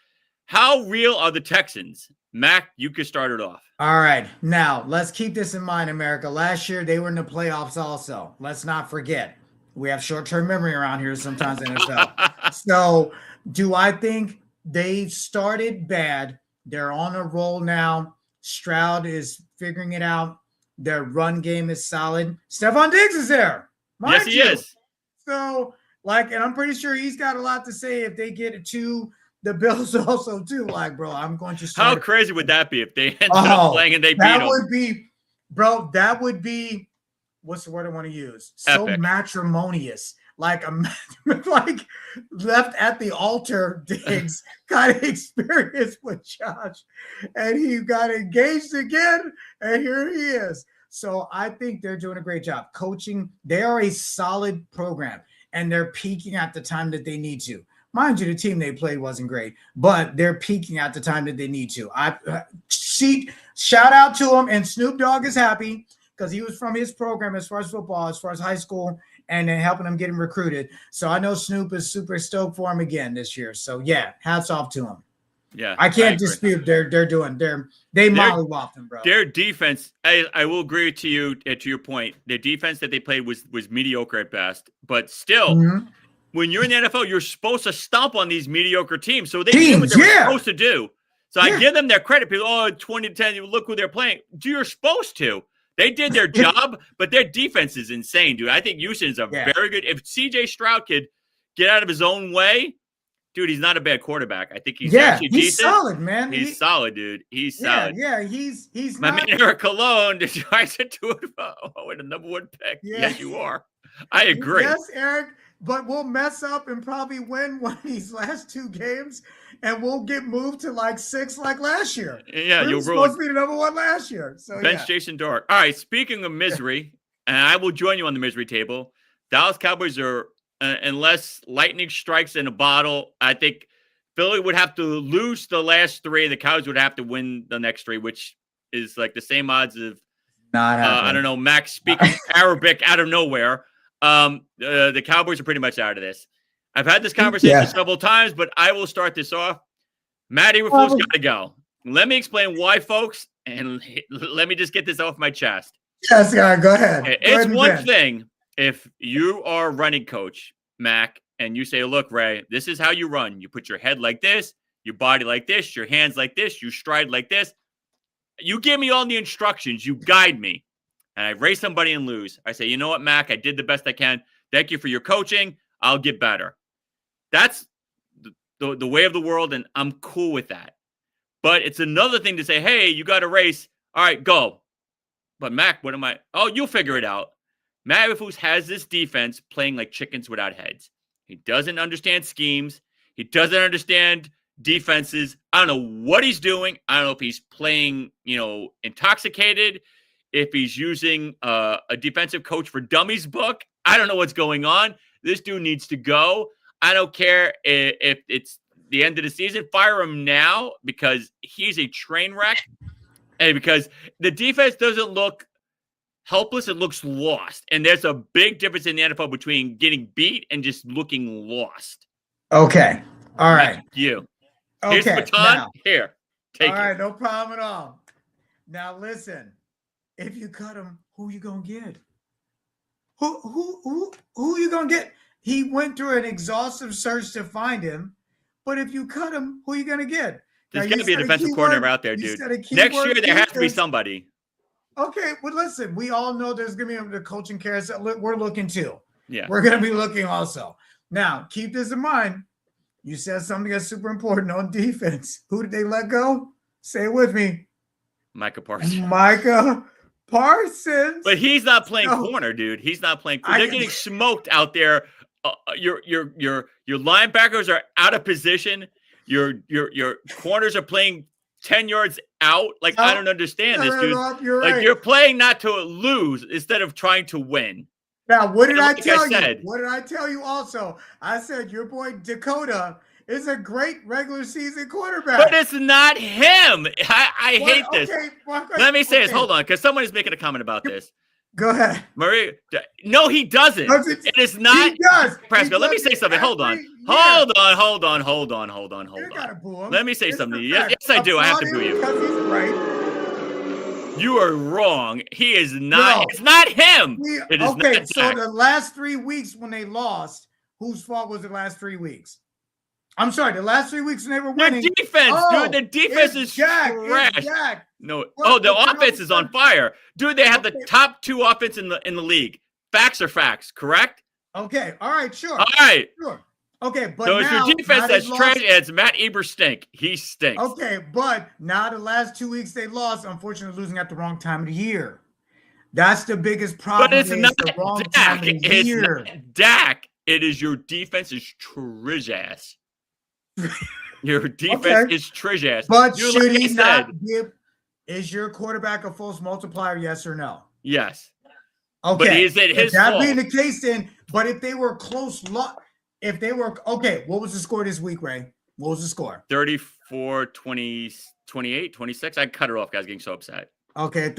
How real are the Texans? Mack, you could start it off. All right. Now, let's keep this in mind, America. Last year, they were in the playoffs also. Let's not forget. We have short-term memory around here sometimes in NFL. So, do I think they started bad? They're on a roll now. Stroud is figuring it out. Their run game is solid. Stephon Diggs is there. Yes, he is. So, and I'm pretty sure he's got a lot to say if they get it to the Bills also too. Bro, I'm going to start. How crazy would that be if they ended up playing and they beat them? That would be, what's the word I want to use? So epic. Matrimonious. Like left at the altar, Diggs kind of experience with Josh, and he got engaged again, and here he is. So I think they're doing a great job coaching. They are a solid program, and they're peaking at the time that they need to. Mind you, the team they played wasn't great, but they're peaking at the time that they need to. Shout out to them, and Snoop Dogg is happy because he was from his program as far as football, as far as high school, and then helping him get him recruited. So I know Snoop is super stoked for him again this year. So yeah, hats off to him. Yeah, I can't dispute they mollywopped him, bro. Their defense, I will agree to you to your point. The defense that they played was mediocre at best, but still, when you're in the NFL, you're supposed to stomp on these mediocre teams. So they did what they were supposed to do. So I give them their credit. People, 2010, look who they're playing. You're supposed to. They did their job, but their defense is insane, dude. I think Houston is very good. If CJ Stroud could get out of his own way, dude, he's not a bad quarterback. I think he's actually decent. He's solid, man. He's solid, dude. He's solid. Yeah, he's my man Eric Cologne tries to do it with a number 1 pick. Yeah. Yes, you are. I agree. Yes, Eric, but we'll mess up and probably win one of these last 2 games, and we'll get moved to 6 like last year. Yeah, you're supposed to be the number 1 last year. So bench Jason Dark. All right, speaking of misery, and I will join you on the misery table. Dallas Cowboys are, unless lightning strikes in a bottle, I think Philly would have to lose the last 3. The Cowboys would have to win the next 3, which is the same odds of not happening. I don't know, Max speaking Arabic out of nowhere. The Cowboys are pretty much out of this. I've had this conversation several times, but I will start this off. Matt Eberflus got to go. Let me explain why, folks, and let me just get this off my chest. Yes, go ahead. It's one thing if you are running coach, Mac, and you say, look, Ray, this is how you run. You put your head like this, your body like this, your hands like this, you stride like this. You give me all the instructions. You guide me. And I race somebody and lose. I say, you know what, Mac, I did the best I can. Thank you for your coaching. I'll get better. That's the way of the world, and I'm cool with that. But it's another thing to say, hey, you got a race. All right, go. But Mac, what am I? Oh, you'll figure it out. Matt Eberflus has this defense playing like chickens without heads. He doesn't understand schemes. He doesn't understand defenses. I don't know what he's doing. I don't know if he's playing, intoxicated, if he's using a defensive coach for dummies book. I don't know what's going on. This dude needs to go. I don't care if it's the end of the season. Fire him now because he's a train wreck and because the defense doesn't look helpless. It looks lost. And there's a big difference in the NFL between getting beat and just looking lost. Okay. All right. You. Here's the Okay, baton. now. Here, take All it. right, no problem at all. Now listen, if you cut him, who you gonna get? Who you gonna get? He went through an exhaustive search to find him, but if you cut him, who you gonna get? There's Now, got to be a defensive coordinator out there, you dude. said a Next year, keyword there has to be defense. somebody. Okay, well, listen, we all know there's gonna be the coaching carousel. We're looking too. Yeah. We're gonna be looking also. Now, keep this in mind. You said something that's super important on defense. Who did they let go? Say it with me. Micah Parsons. Micah Parsons. But he's not playing corner, dude. He's not playing corner. They're getting smoked out there. Your linebackers are out of position. Your corners are playing 10 yards out. Like, I don't understand this, dude. You're playing not to lose instead of trying to win. Now, what did I tell you? What did I tell you also? I said your boy Dakota is a great regular season quarterback. But it's not him. I hate this. Let me say this. Hold on, because someone is making a comment about this. Go ahead. Marie, no, he doesn't. It is not. He does. Prescott, let me say something. Hold on. Hold on. You gotta boo him. Let me say something. Yes, I do. I have to boo you. Because he's right. You are wrong. He is not. No. It's not him. It is okay, not so Jack. the last 3 weeks when they lost, whose fault was the last 3 weeks? I'm sorry, the last 3 weeks when they were winning. The defense, dude. The defense is trash. No. The offense is on fire. Dude, they have the top 2 offense in the league. Facts are facts, correct? Okay. All right, sure. All right. Sure. Okay, but so now, it's your defense that's trash, and it's Matt Eber stink. He stinks. Okay, but now the last 2 weeks they lost, unfortunately losing at the wrong time of the year. That's the biggest problem. But it's not the wrong Dak. time of the year. It's not Dak. It is your defense is trash ass. Your defense is trash ass. But should he not give? Is your quarterback a false multiplier? Yes or no? Yes. Okay. But is it his fault? That being the case, then. But if they were close, if they were okay, what was the score this week, Ray? What was the score? 34, 20, 28, 26. I cut it off, guys, getting so upset. Okay.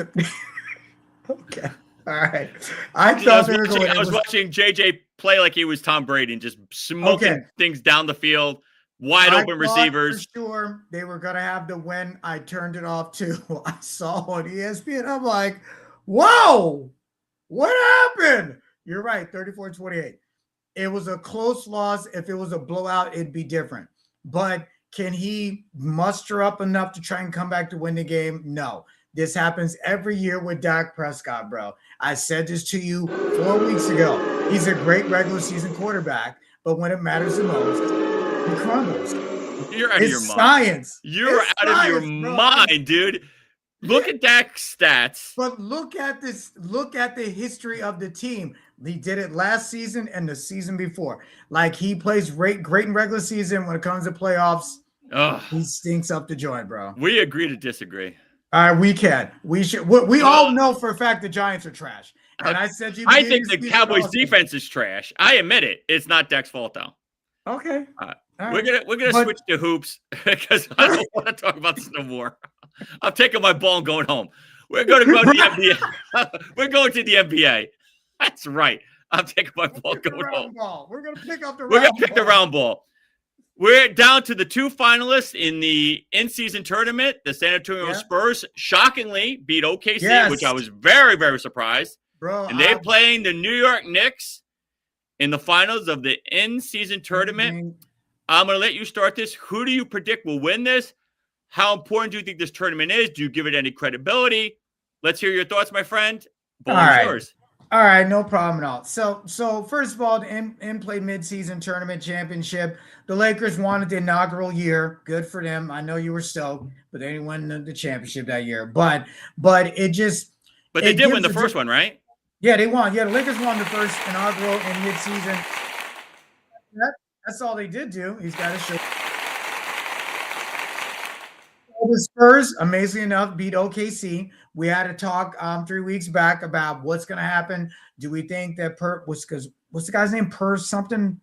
Okay. All right. I was watching JJ play like he was Tom Brady and just smoking things down the field, wide open receivers. For sure, they were gonna have the win. I turned it off too. I saw on ESPN. I'm like, whoa, what happened? You're right, 34-28. It was a close loss. If it was a blowout, it'd be different. But can he muster up enough to try and come back to win the game? No. This happens every year with Dak Prescott, bro. I said this to you 4 weeks ago. He's a great regular season quarterback, but when it matters the most, he crumbles. You're out of your mind. Science. You're out of your mind, dude. Look at Dak's stats. But look at this. Look at the history of the team. He did it last season and the season before. Like, he plays great in regular season. When it comes to playoffs, he stinks up the joint, bro. We agree to disagree. We can. We should. We all know for a fact the Giants are trash. And I said I think the Cowboys' defense is trash. I admit it. It's not Dak's fault, though. Okay. We're gonna switch to hoops because I don't want to talk about this no more. I'm taking my ball and going home. We're going to go to the NBA. We're going to the NBA. That's right. I'm taking my ball and going home. We're going to pick up the round ball. We're going to pick the round ball. We're down to the 2 finalists in the in-season tournament. The San Antonio Spurs shockingly beat OKC, which I was very, very surprised. Bro, and they're playing the New York Knicks in the finals of the in-season tournament. I'm going to let you start this. Who do you predict will win this? How important do you think this tournament is? Do you give it any credibility? Let's hear your thoughts, my friend. Ball is yours. All right, no problem at all. So first of all, the in-play mid-season tournament championship, the Lakers wanted the inaugural year. Good for them. I know you were stoked, but they didn't win the championship that year. But it just – But they did win the first one, right? Yeah, they won. Yeah, the Lakers won the first inaugural in mid-season. That's all they did do. He's got to show. The Spurs, amazingly enough, beat OKC. We had a talk 3 weeks back about what's going to happen. Do we think that what's the guy's name? Something.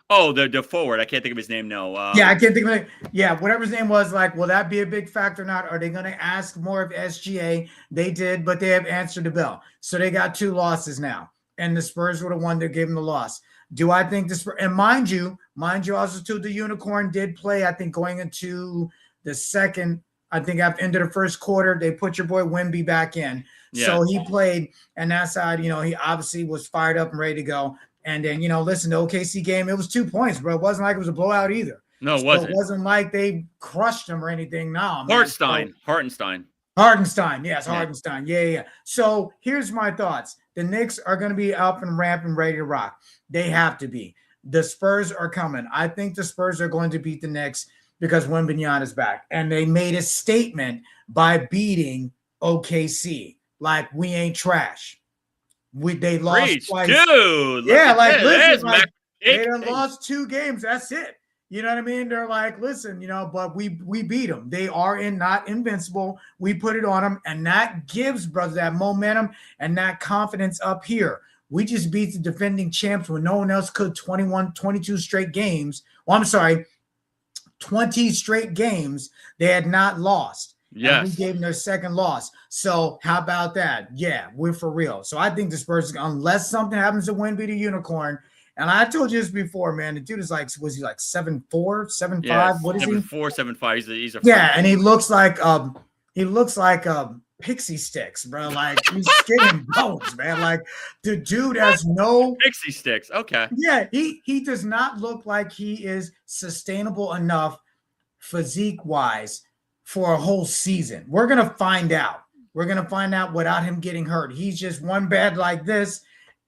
Oh, the forward. I can't think of his name. No. Yeah, I can't think of it. Yeah, whatever his name was. Like, will that be a big factor or not? Are they going to ask more of SGA? They did, but they have answered the bell. So they got 2 losses now, and the Spurs were the one that gave them the loss. Do I think this? And mind you, also too, the Unicorn did play. I think going into the second, I think after end of the first quarter, they put your boy Wemby back in. Yeah. So he played, and that side, he obviously was fired up and ready to go. And then, listen, the OKC game, it was 2 points, bro. It wasn't like it was a blowout either. No, it wasn't. It wasn't like they crushed them or anything. No, man. Hartenstein. Yes, Hartenstein. Yeah. So here's my thoughts. The Knicks are going to be up and ramping, ready to rock. They have to be. The Spurs are coming. I think the Spurs are going to beat the Knicks because Wembanyama is back. And they made a statement by beating OKC. Like, we ain't trash. They lost twice. Dude. Yeah, like, listen, like, they done lost 2 games. That's it. You know what I mean? They're like, listen, but we beat them. They are not invincible. We put it on them, and that gives, brother, that momentum and that confidence up here. We just beat the defending champs when no one else could. 22 straight games. Well, I'm sorry, 20 straight games they had not lost. Yes. We gave them their second loss. So how about that? Yeah, we're for real. So I think the Spurs, unless something happens to Wemby the Unicorn. And I told you this before, man. The dude is like, was he like 7'4", 7'5"? Yes, what is 7'4", 7'5". He's a and he looks like pixie sticks, bro. Like, he's skin and bones, man. Like, the dude has no pixie sticks. Okay. Yeah, he does not look like he is sustainable enough physique wise for a whole season. We're gonna find out. We're gonna find out without him getting hurt. He's just one bad like this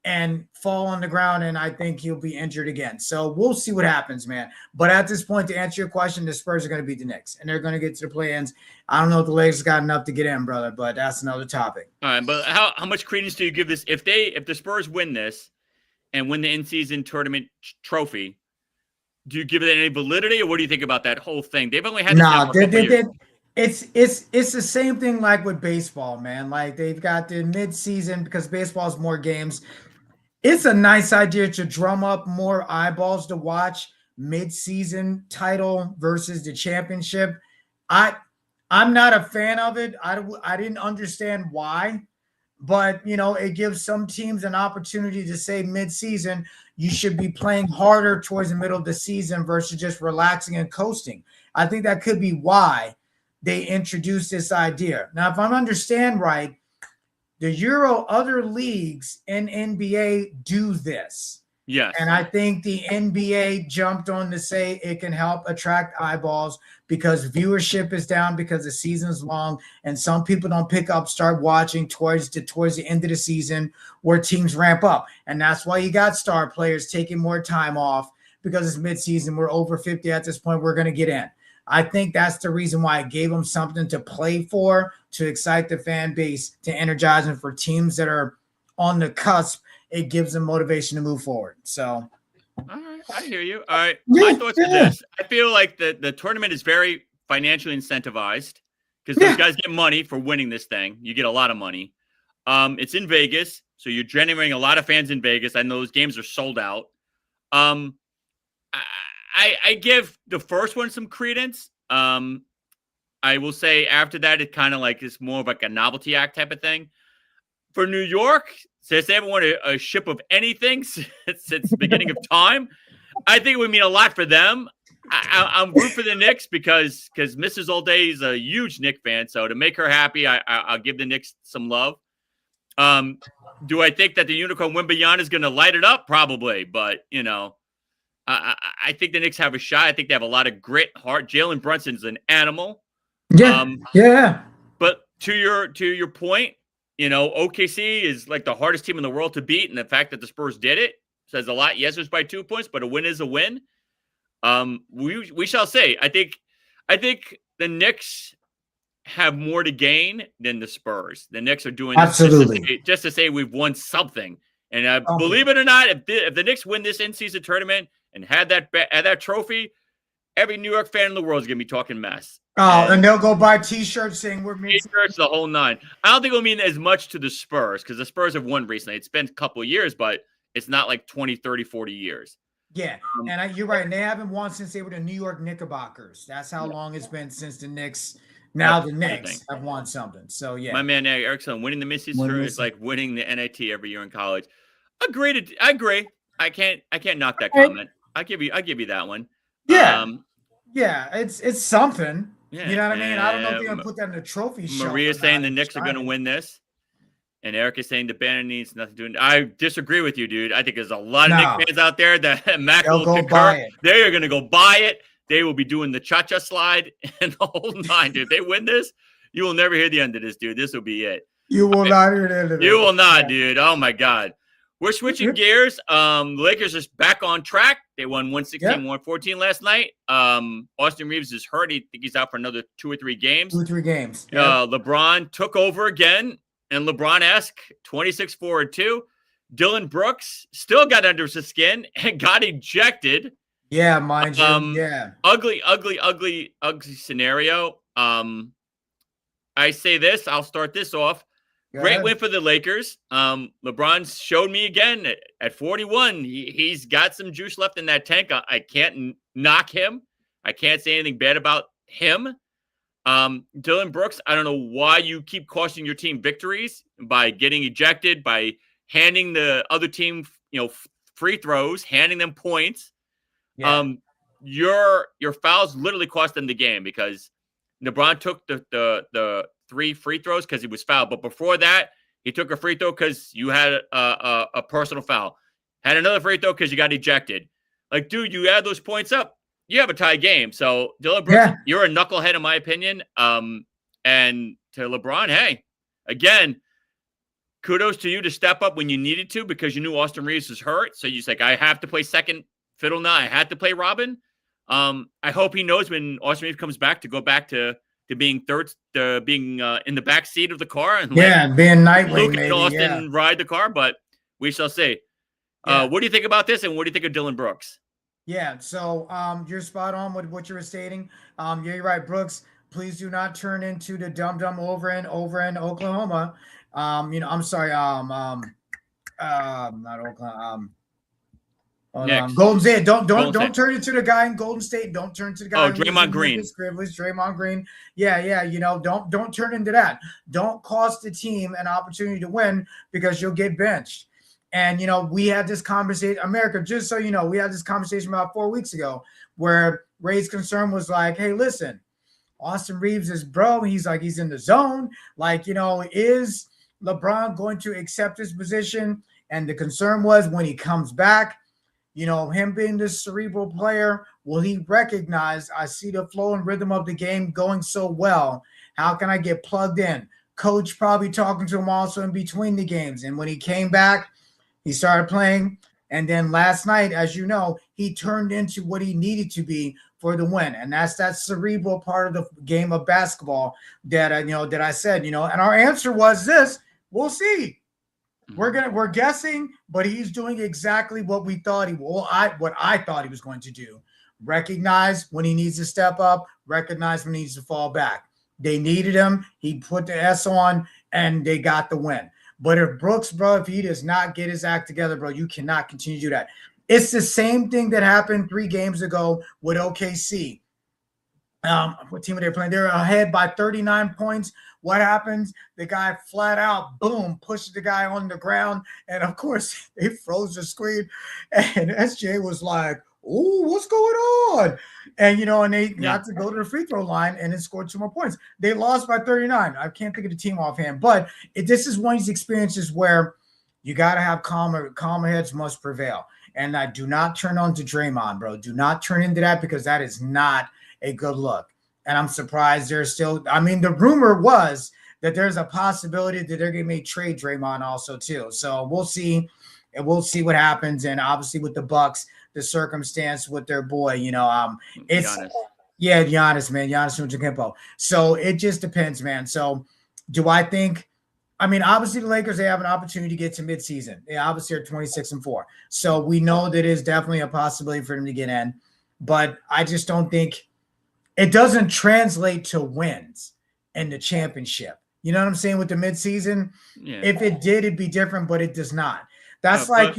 and fall on the ground, and I think he'll be injured again. So we'll see what happens, man. But at this point, to answer your question, the Spurs are going to beat the Knicks, and they're going to get to the play-ins. I don't know if the Lakers got enough to get in, brother, but that's another topic. All right, but how much credence do you give this? If the Spurs win this and win the in-season tournament trophy, do you give it any validity, or what do you think about that whole thing? They've only had this It's the same thing like with baseball, man. Like, they've got the mid-season because baseball is more games. It's a nice idea to drum up more eyeballs to watch mid-season title versus the championship. I'm not a fan of it. I didn't understand why, but it gives some teams an opportunity to say mid-season you should be playing harder towards the middle of the season versus just relaxing and coasting. I think that could be why they introduced this idea. Now, if I understand right, the Euro, other leagues in NBA do this. Yes. And I think the NBA jumped on to say it can help attract eyeballs because viewership is down because the season's long and some people don't start watching towards the end of the season where teams ramp up. And that's why you got star players taking more time off because it's midseason. We're over 50 at this point. We're going to get in. I think that's the reason why I gave them something to play for, to excite the fan base, to energize them. For teams that are on the cusp, it gives them motivation to move forward. So, all right, I hear you. All right, my thoughts are this: I feel like the tournament is very financially incentivized because those guys get money for winning this thing. You get a lot of money. It's in Vegas, so you're generating a lot of fans in Vegas. I know those games are sold out. I give the first one some credence. I will say after that, it kind of like is more of like a novelty act type of thing. For New York, since they haven't won a ship of anything since the beginning of time, I think it would mean a lot for them. I'm rooting for the Knicks because Mrs. All Day is a huge Knicks fan. So to make her happy, I'll give the Knicks some love. Do I think that the Unicorn Wembanyama is going to light it up? Probably, but I think the Knicks have a shot. I think they have a lot of grit, heart. Jalen Brunson's an animal. Yeah. But to your point, OKC is like the hardest team in the world to beat, and the fact that the Spurs did it says a lot. Yes, it was by 2 points, but a win is a win. We shall say. I think the Knicks have more to gain than the Spurs. The Knicks are doing this just to say we've won something. And believe it or not, if the Knicks win this in-season tournament and had that trophy, every New York fan in the world is going to be talking mess. And they'll go buy T-shirts saying we're T-shirts, the whole nine. I don't think it'll mean as much to the Spurs because the Spurs have won recently. It's been a couple of years, but it's not like 20, 30, 40 years. Yeah, and you're right. And they haven't won since they were the New York Knickerbockers. That's how long it's been since the Knicks. Now the Knicks have won something. So, yeah. My man, Erickson, winning the Mississippi is like winning the NIT every year in college. I agree. I can't knock that comment. I give you that one. Yeah. Yeah, it's something. Yeah, You know what I mean? I don't know if you're gonna put that in a trophy shelf. Maria's saying the Knicks are gonna win this. And Eric is saying the banner needs nothing to do. I disagree with you, dude. I think there's a lot of Knicks fans out there that Mack will concur. They are going to go buy it. They will be doing the cha-cha slide and the whole nine, dude. They win this, you will never hear the end of this, dude. This will be it. You will not hear the end of it. You will not, dude. Oh, my God. We're switching gears. The Lakers are back on track. They won 116-114 last night. Austin Reeves is hurt. I think he's out for another 2 or 3 games. 2 or 3 games. LeBron took over again. And LeBron-esque 26-4-2. Dylan Brooks still got under his skin and got ejected. Yeah, mind you. Yeah. Ugly scenario. I say this. I'll start this off. Great win for the Lakers. LeBron showed me again at 41. He's got some juice left in that tank. I can't knock him. I can't say anything bad about him. Dylan Brooks, I don't know why you keep costing your team victories by getting ejected, by handing the other team, free throws, handing them points. Yeah. Your fouls literally cost them the game because LeBron took the 3 free throws because he was fouled. But before that, he took a free throw because you had a personal foul. Had another free throw because you got ejected. Like, dude, you add those points up, you have a tie game. So Dylan Brooks, you're a knucklehead in my opinion. And to LeBron, hey, again, kudos to you to step up when you needed to because you knew Austin Reeves was hurt. So you're like, I have to play second fiddle now. I had to play Robin. I hope he knows when Austin Reeves comes back to go back to being third, being in the back seat of the car and being Nightwing, Luke and Austin ride the car. But we shall see. What do you think about this, and what do you think of Dylan Brooks? Yeah, so you're spot on with what you were stating. You're right, Brooks. Please do not turn into the dum-dum over in Oklahoma. I'm sorry. Not Oklahoma. Golden State. Don't turn into the guy in Golden State. Don't turn to the guy. Draymond Green. Draymond Green. Yeah. Don't turn into that. Don't cost the team an opportunity to win because you'll get benched. And, we had this conversation, America, just so you know, we had this conversation about 4 weeks ago where Ray's concern was like, hey, listen, Austin Reeves is bro. He's like, he's in the zone. Like, is LeBron going to accept his position? And the concern was when he comes back, him being this cerebral player, will he recognize, I see the flow and rhythm of the game going so well. How can I get plugged in? Coach probably talking to him also in between the games. And when he came back, he started playing, and then last night, as you know, he turned into what he needed to be for the win, and that's that cerebral part of the game of basketball that I said, and our answer was this: we'll see. We're guessing, but he's doing exactly what we thought what I thought he was going to do. Recognize when he needs to step up, recognize when he needs to fall back. They needed him. He put the S on, and they got the win. But if Brooks, bro, if he does not get his act together, bro, you cannot continue to do that. It's the same thing that happened 3 games ago with OKC. What team are they playing? They're ahead by 39 points. What happens? The guy flat out, boom, pushes the guy on the ground. And, of course, they froze the screen. And SJ was like, ooh, what's going on? And, and they got to go to the free throw line and then scored 2 more points. They lost by 39. I can't think of the team offhand. But this is one of these experiences where you got to have calmer heads must prevail. And I do not turn on to Draymond, bro. Do not turn into that because that is not a good look. And I'm surprised there's still – the rumor was that there's a possibility that they're going to trade Draymond also too. So we'll see. And we'll see what happens. And obviously with the Bucks – the circumstance with their boy, it's Giannis. Giannis, man, Giannis Antetokounmpo. So it just depends, man. So do I think? Obviously the Lakers, they have an opportunity to get to midseason. They obviously are 26-4, so we know that is definitely a possibility for them to get in. But I just don't think it doesn't translate to wins in the championship. You know what I'm saying with the midseason? Yeah. If it did, it'd be different, but it does not. That's my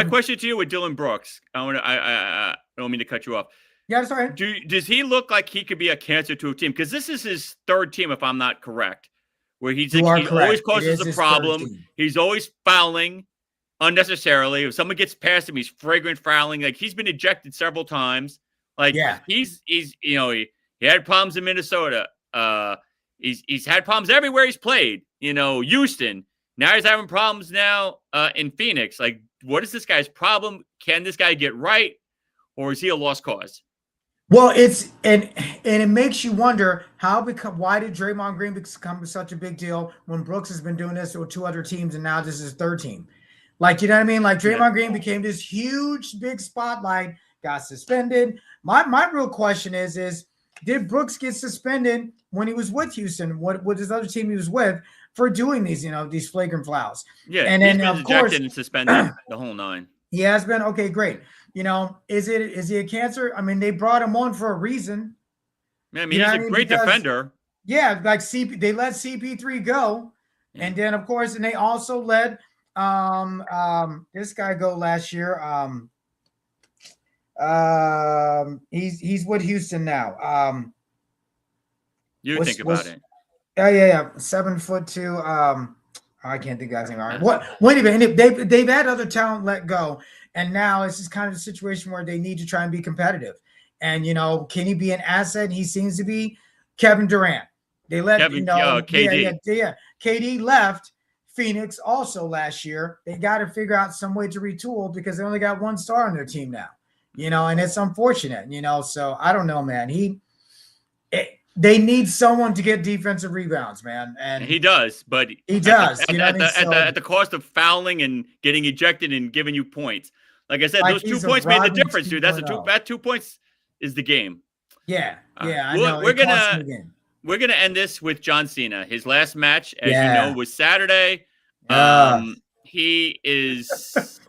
question to you with Dylan Brooks. I don't mean to cut you off. Yeah, sorry. Does he look like he could be a cancer to a team? Because this is his 3rd team, if I'm not correct, where he always causes a problem. He's always fouling. unnecessarily. If someone gets past him, he's flagrant fouling. Like, he's been ejected several times. Like, he's you know, he had problems in Minnesota. He's had problems everywhere he's played. You know, Houston. Now he's having problems now in Phoenix. Like, what is this guy's problem? Can this guy get right, or is he a lost cause? Well, it's and it makes you wonder why did Draymond Green become such a big deal when Brooks has been doing this with 2 other teams and now this is his 3rd team? Like, you know what I mean? Like, Draymond Green became this huge, big spotlight, got suspended. My real question is did Brooks get suspended when he was with Houston? What his other team he was with for doing these, you know, these flagrant fouls? Yeah, and then of course and suspended the whole 9. He has been. Okay, great. You know, is he a cancer? I mean, they brought him on for a reason. Yeah, I mean, he's a great defender. Yeah, like they let CP3 go, and then of course, and they also let this guy go last year. He's with Houston now. You think about it. Yeah. 7'2". I can't think of that thing. All right. Wait a minute. They've had other talent let go, and now it's just kind of a situation where they need to try and be competitive. And, you know, can he be an asset? He seems to be. Kevin Durant. They let KD. Yeah. KD left Phoenix also last year. They got to figure out some way to retool because they only got 1 star on their team now. You know, and it's unfortunate. You know, so I don't know, man. They need someone to get defensive rebounds, man. And he does, but he does. At the cost of fouling and getting ejected and giving you points. Like I said, those 2 points made the difference, dude. That 2 points is the game. Yeah. I know. We're gonna end this with John Cena. His last match, as you know, was Saturday. He is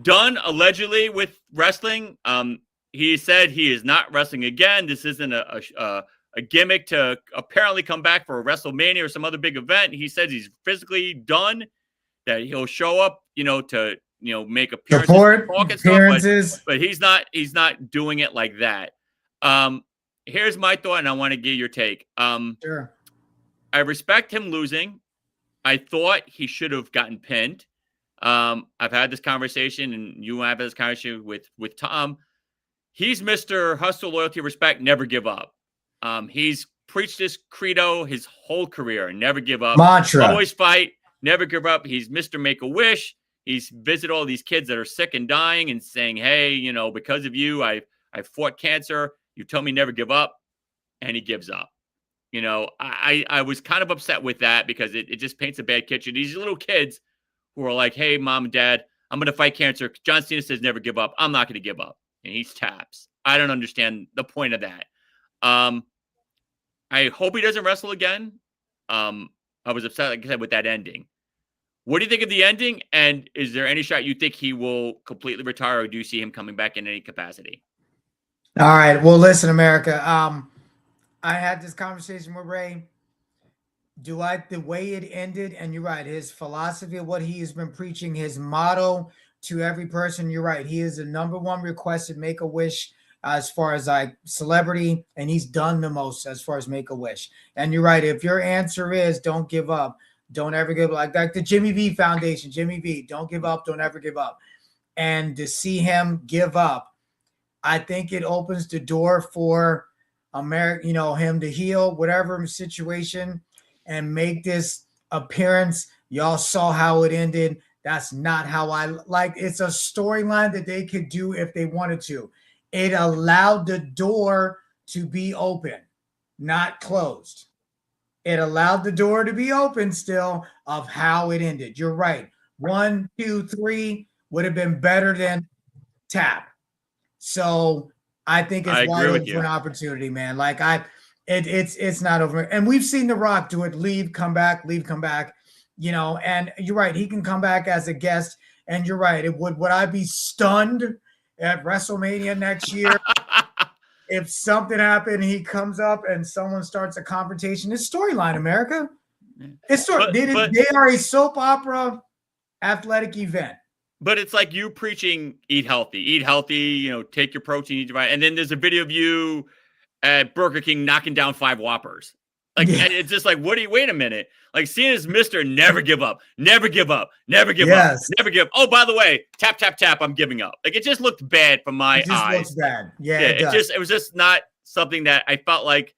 done allegedly with wrestling. He said he is not wrestling again. This isn't a gimmick to apparently come back for a WrestleMania or some other big event. He says he's physically done, that he'll show up, you know, to, you know, make appearances, but he's not doing it like that. Here's my thought, and I want to get your take. Sure. I respect him losing. I thought he should have gotten pinned. I've had this conversation, and you have this conversation with Tom. He's Mr. Hustle, Loyalty, Respect, Never Give Up. He's preached this credo his whole career: never give up, mantra, always fight, never give up. He's Mr. Make-A-Wish. He's visited all these kids that are sick and dying and saying, hey, you know, because of you, I fought cancer. You told me never give up, and he gives up. You know, I was kind of upset with that because it just paints a bad picture. These little kids who are like, hey, mom and dad, I'm going to fight cancer. John Cena says never give up. I'm not going to give up. And he's taps. I don't understand the point of that. I hope he doesn't wrestle again. I was upset, like I said, with that ending. What do you think of the ending? And is there any shot you think he will completely retire, or do you see him coming back in any capacity? All right. Well, listen, America. I had this conversation with Ray. The way it ended, and you're right, his philosophy of what he has been preaching, his motto to every person, you're right. He is the #1 requested Make-A-Wish as far as like celebrity, and he's done the most as far as Make-A-Wish. And you're right. If your answer is don't give up, don't ever give up, like the Jimmy V Foundation, Jimmy V, don't give up, don't ever give up. And to see him give up, I think it opens the door for America, you know, him to heal whatever situation and make this appearance. Y'all saw how it ended. That's not how I like. It's a storyline that they could do if they wanted to. It allowed the door to be open, not closed. It allowed the door to be open still of how it ended. You're right. 1, 2, 3 would have been better than tap. So I think it's wide open for an opportunity, man. Like it's not over. And we've seen The Rock do it. Leave, come back, you know, and you're right. He can come back as a guest. And you're right. Would I be stunned at WrestleMania next year if something happened, he comes up and someone starts a confrontation? It's storyline, America. It's they are a soap opera athletic event. But it's like you preaching eat healthy, you know, take your protein, eat right. And then there's a video of you at Burger King knocking down 5 Whoppers. Like, and it's just like, wait a minute. Like, seeing as Mr. Never give up, never give up, never give up, never give up. Oh, by the way, tap, tap, tap, I'm giving up. Like, it just looked bad from my eyes. It just looks bad. Yeah, it was just not something that I felt like,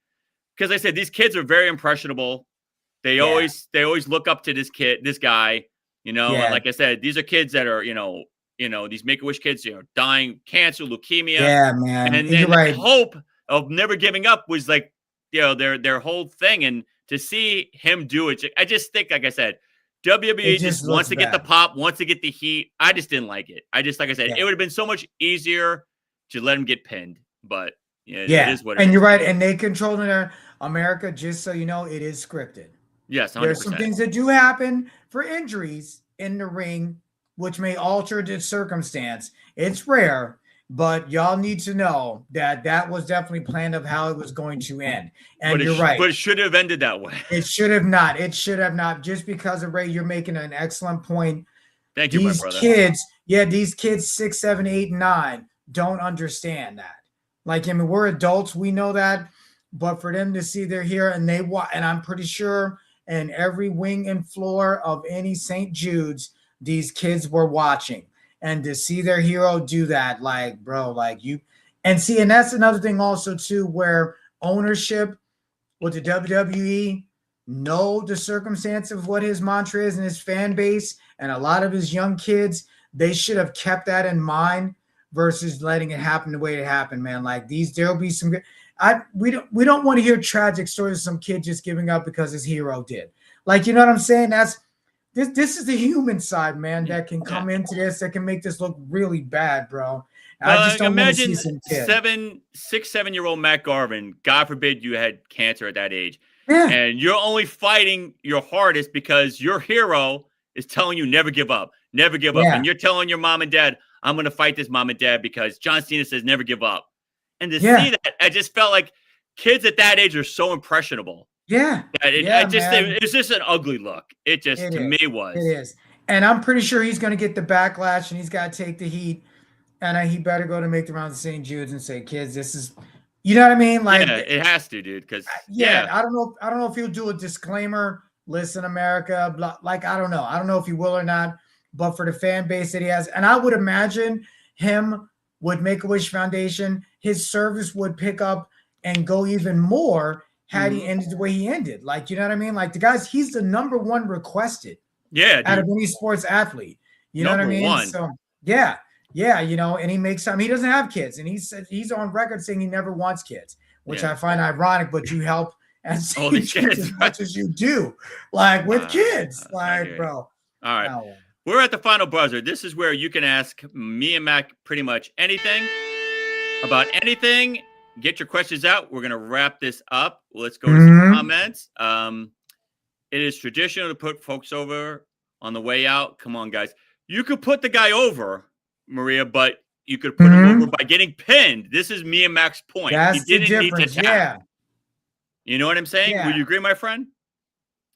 because I said, these kids are very impressionable. They always look up to this guy, you know, and like I said, these are kids that are, you know, these Make-A-Wish kids, you know, dying cancer, leukemia. Yeah, man. And then the hope of never giving up was like, you know, their whole thing. And to see him do it, I just think, like I said, WWE just wants to get the pop, wants to get the heat. I just didn't like it. I just, like I said, it would have been so much easier to let him get pinned. But it is what it is. And you're right. And they control America, just so you know, it is scripted. Yes, 100%. There's some things that do happen for injuries in the ring, which may alter the circumstance. It's rare, but y'all need to know that was definitely planned of how it was going to end. And you're right. But it should have ended that way. It should have not. It should have not. Just because of Ray, you're making an excellent point. Thank you, my brother. These kids 6, 7, 8, 9 don't understand that. Like, I mean, we're adults, we know that, but for them to see they're here and and I'm pretty sure in every wing and floor of any St. Jude's, these kids were watching, and to see their hero do that, like, bro, like and that's another thing also too, where ownership with the WWE know the circumstance of what his mantra is and his fan base, and a lot of his young kids, they should have kept that in mind versus letting it happen the way it happened, man. Like, there'll be some good. We don't want to hear tragic stories of some kid just giving up because his hero did. Like, you know what I'm saying? This is the human side, man, that can come into this, that can make this look really bad, bro. I just don't want to see some kid. 6, 7-year-old Matt Garvin, God forbid you had cancer at that age. Yeah. And you're only fighting your hardest because your hero is telling you never give up, never give up. And you're telling your mom and dad, I'm going to fight this, mom and dad, because John Cena says never give up. And to see that, I just felt like kids at that age are so impressionable. Yeah. It was just an ugly look. It me was. It is. And I'm pretty sure he's going to get the backlash, and he's got to take the heat. And he better go to make the rounds of St. Jude's and say, kids, this is, you know what I mean? Like, it has to, dude. Because I don't know if he'll do a disclaimer. Listen, America, blah, like, I don't know. I don't know if he will or not. But for the fan base that he has, and I would imagine him with Make-A-Wish Foundation, his service would pick up and go even more had he ended the way he ended. Like, you know what I mean? Like, the guys, he's the number one requested out of any sports athlete. You know what I mean? So, you know, and he makes some, he doesn't have kids. And he said he's on record saying he never wants kids, which I find ironic, but you help as much as you do, like with kids. Like, bro. All right. We're at the final buzzer. This is where you can ask me and Mac pretty much anything about anything. Get your questions out. We're going to wrap this up. Let's go to some comments. It is traditional to put folks over on the way out. Come on, guys. You could put the guy over, Maria, but you could put him over by getting pinned. This is me and Mac's point. That's he didn't need to tap. Yeah. You know what I'm saying? Yeah. Would you agree, my friend?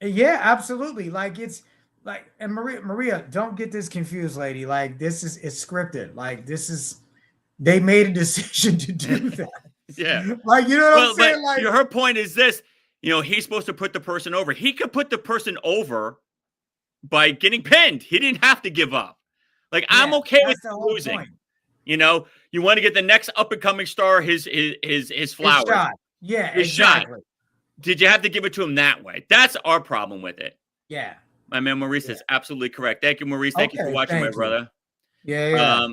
Yeah, absolutely. Like, it's like, and Maria, don't get this confused, lady. Like, it's scripted. Like, they made a decision to do that. Yeah. Like, you know what I'm saying? Like, her point is this, you know, he's supposed to put the person over. He could put the person over by getting pinned. He didn't have to give up. Like, I'm okay with losing. Point. You know, you want to get the next up and coming star his flowers. His shot. Yeah, his exactly. Shot. Did you have to give it to him that way? That's our problem with it. Yeah. My man Maurice is absolutely correct. Thank you, Maurice. Thank you for watching, my brother. Yeah.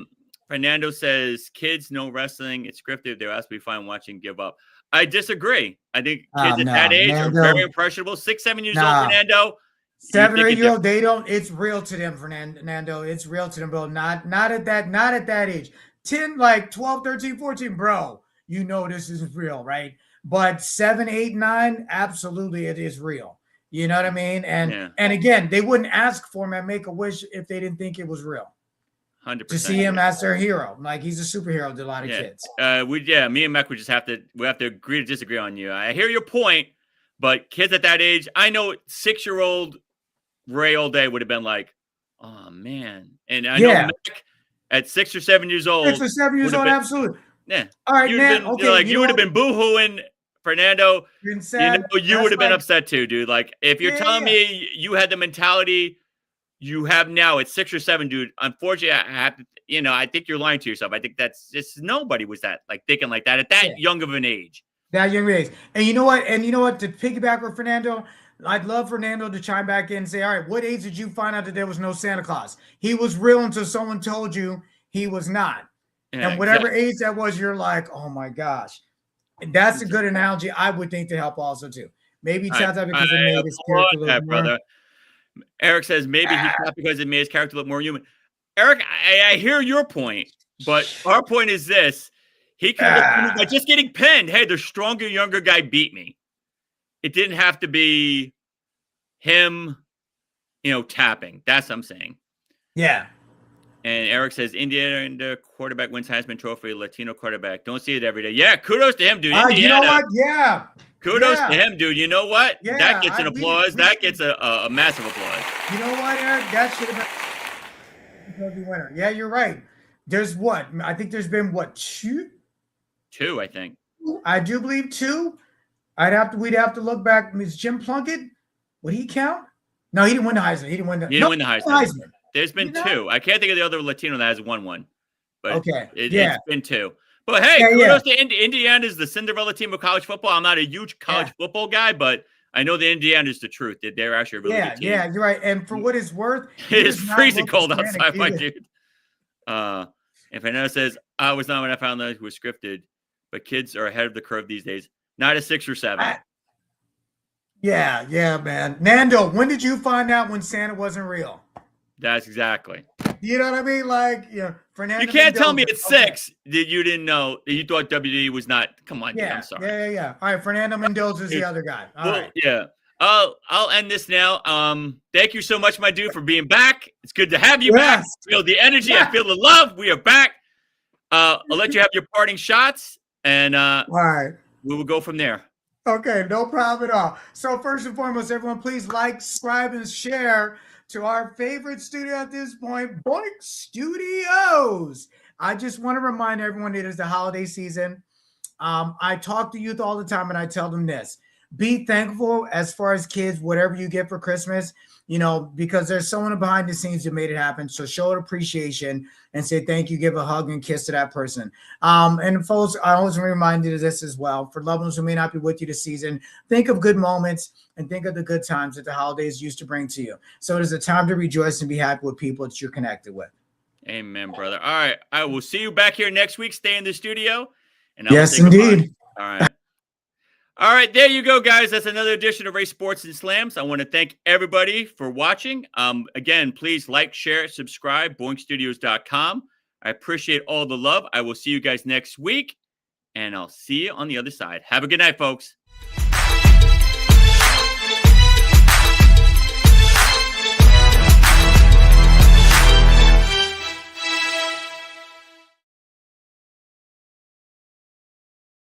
Fernando says, kids know wrestling. It's scripted. They're asked to be fine watching, give up. I disagree. I think kids at that age are very impressionable. 6, 7 years old, Fernando. 7 or 8 year old, they don't, it's real to them, Fernando. It's real to them, bro. Not at that age. 10, like 12, 13, 14, bro. You know this is real, right? But 7, 8, 9, absolutely it is real. You know what I mean? And again, they wouldn't ask for him at Make-A-Wish if they didn't think it was real. 100%. To see him as their hero. Like, he's a superhero to a lot of kids. Me and Mac would just have to agree to disagree on you. I hear your point, but kids at that age, I know 6-year-old Ray all day would have been like, oh man. And I know Mac at 6 or 7 years old. 6 or 7 years old, absolutely. Yeah. All right, man. Okay. You would have been boo-hooing Fernando, Been sad. you would have been upset too, dude. Like, if you're telling me you had the mentality you have now at 6 or 7, dude, unfortunately, I have to, I think you're lying to yourself. I think that's just nobody was that like thinking like that at that young of an age. That young age. And you know what? To piggyback with Fernando, I'd love Fernando to chime back in and say, all right, what age did you find out that there was no Santa Claus? He was real until someone told you he was not. Yeah, and whatever age that was, you're like, oh my gosh. And that's a good analogy, I would think, to help also too. Maybe he tapped out because it made his character look more. Brother. Eric says maybe he tapped because it made his character look more human. Eric, I hear your point, but our point is this. He could have by just getting pinned. Hey, the stronger, younger guy beat me. It didn't have to be him, tapping. That's what I'm saying. Yeah. And Eric says, Indiana quarterback wins Heisman Trophy, Latino quarterback. Don't see it every day. Yeah, kudos to him, dude. Indiana, you know what? Yeah. Kudos to him, dude. You know what? Yeah, that gets an applause. That gets a massive applause. You know what, Eric? That should have been winner. Yeah, you're right. There's what? I think there's been what, 2? 2, I think. I do believe 2. We'd have to look back. Is Jim Plunkett? Would he count? No, he didn't win the Heisman. He didn't win the Heisman. There's been 2. I can't think of the other Latino that has won one. But it's been 2. But hey, kudos to Indiana's the Cinderella team of college football. I'm not a huge college football guy, but I know the Indiana's the truth. They're actually a really good team. Yeah, you're right. And for what it's worth, it is freezing cold outside, my dude. And Fernando says, I was not when I found out who was scripted, but kids are ahead of the curve these days. Not a 6 or 7. Yeah, man. Nando, when did you find out when Santa wasn't real? That's exactly. You know what I mean? Like, Fernando. You can't tell me at 6 that you didn't know that you thought WWE was not. Come on, dude, I'm sorry. Yeah. All right, Fernando Mendoza's the other guy. All right. Yeah. I'll end this now. Thank you so much, my dude, for being back. It's good to have you back. I feel the energy. I feel the love. We are back. I'll let you have your parting shots, and all right, we will go from there. Okay, no problem at all. So first and foremost, everyone, please like, subscribe, and share to our favorite studio at this point, Boink Studios. I just want to remind everyone it is the holiday season. I talk to youth all the time, and I tell them this. Be thankful as far as kids, whatever you get for Christmas, because there's someone behind the scenes who made it happen. So show appreciation and say thank you, give a hug and kiss to that person. And folks, I always remind you of this as well. For loved ones who may not be with you this season, think of good moments and think of the good times that the holidays used to bring to you. So it is a time to rejoice and be happy with people that you're connected with. Amen, brother. All right. I will see you back here next week. Stay in the studio. And yes, indeed. All right. All right, there you go, guys. That's another edition of Race Sports and Slams. I want to thank everybody for watching. Again, please like, share, subscribe, boinkstudios.com. I appreciate all the love. I will see you guys next week, and I'll see you on the other side. Have a good night, folks.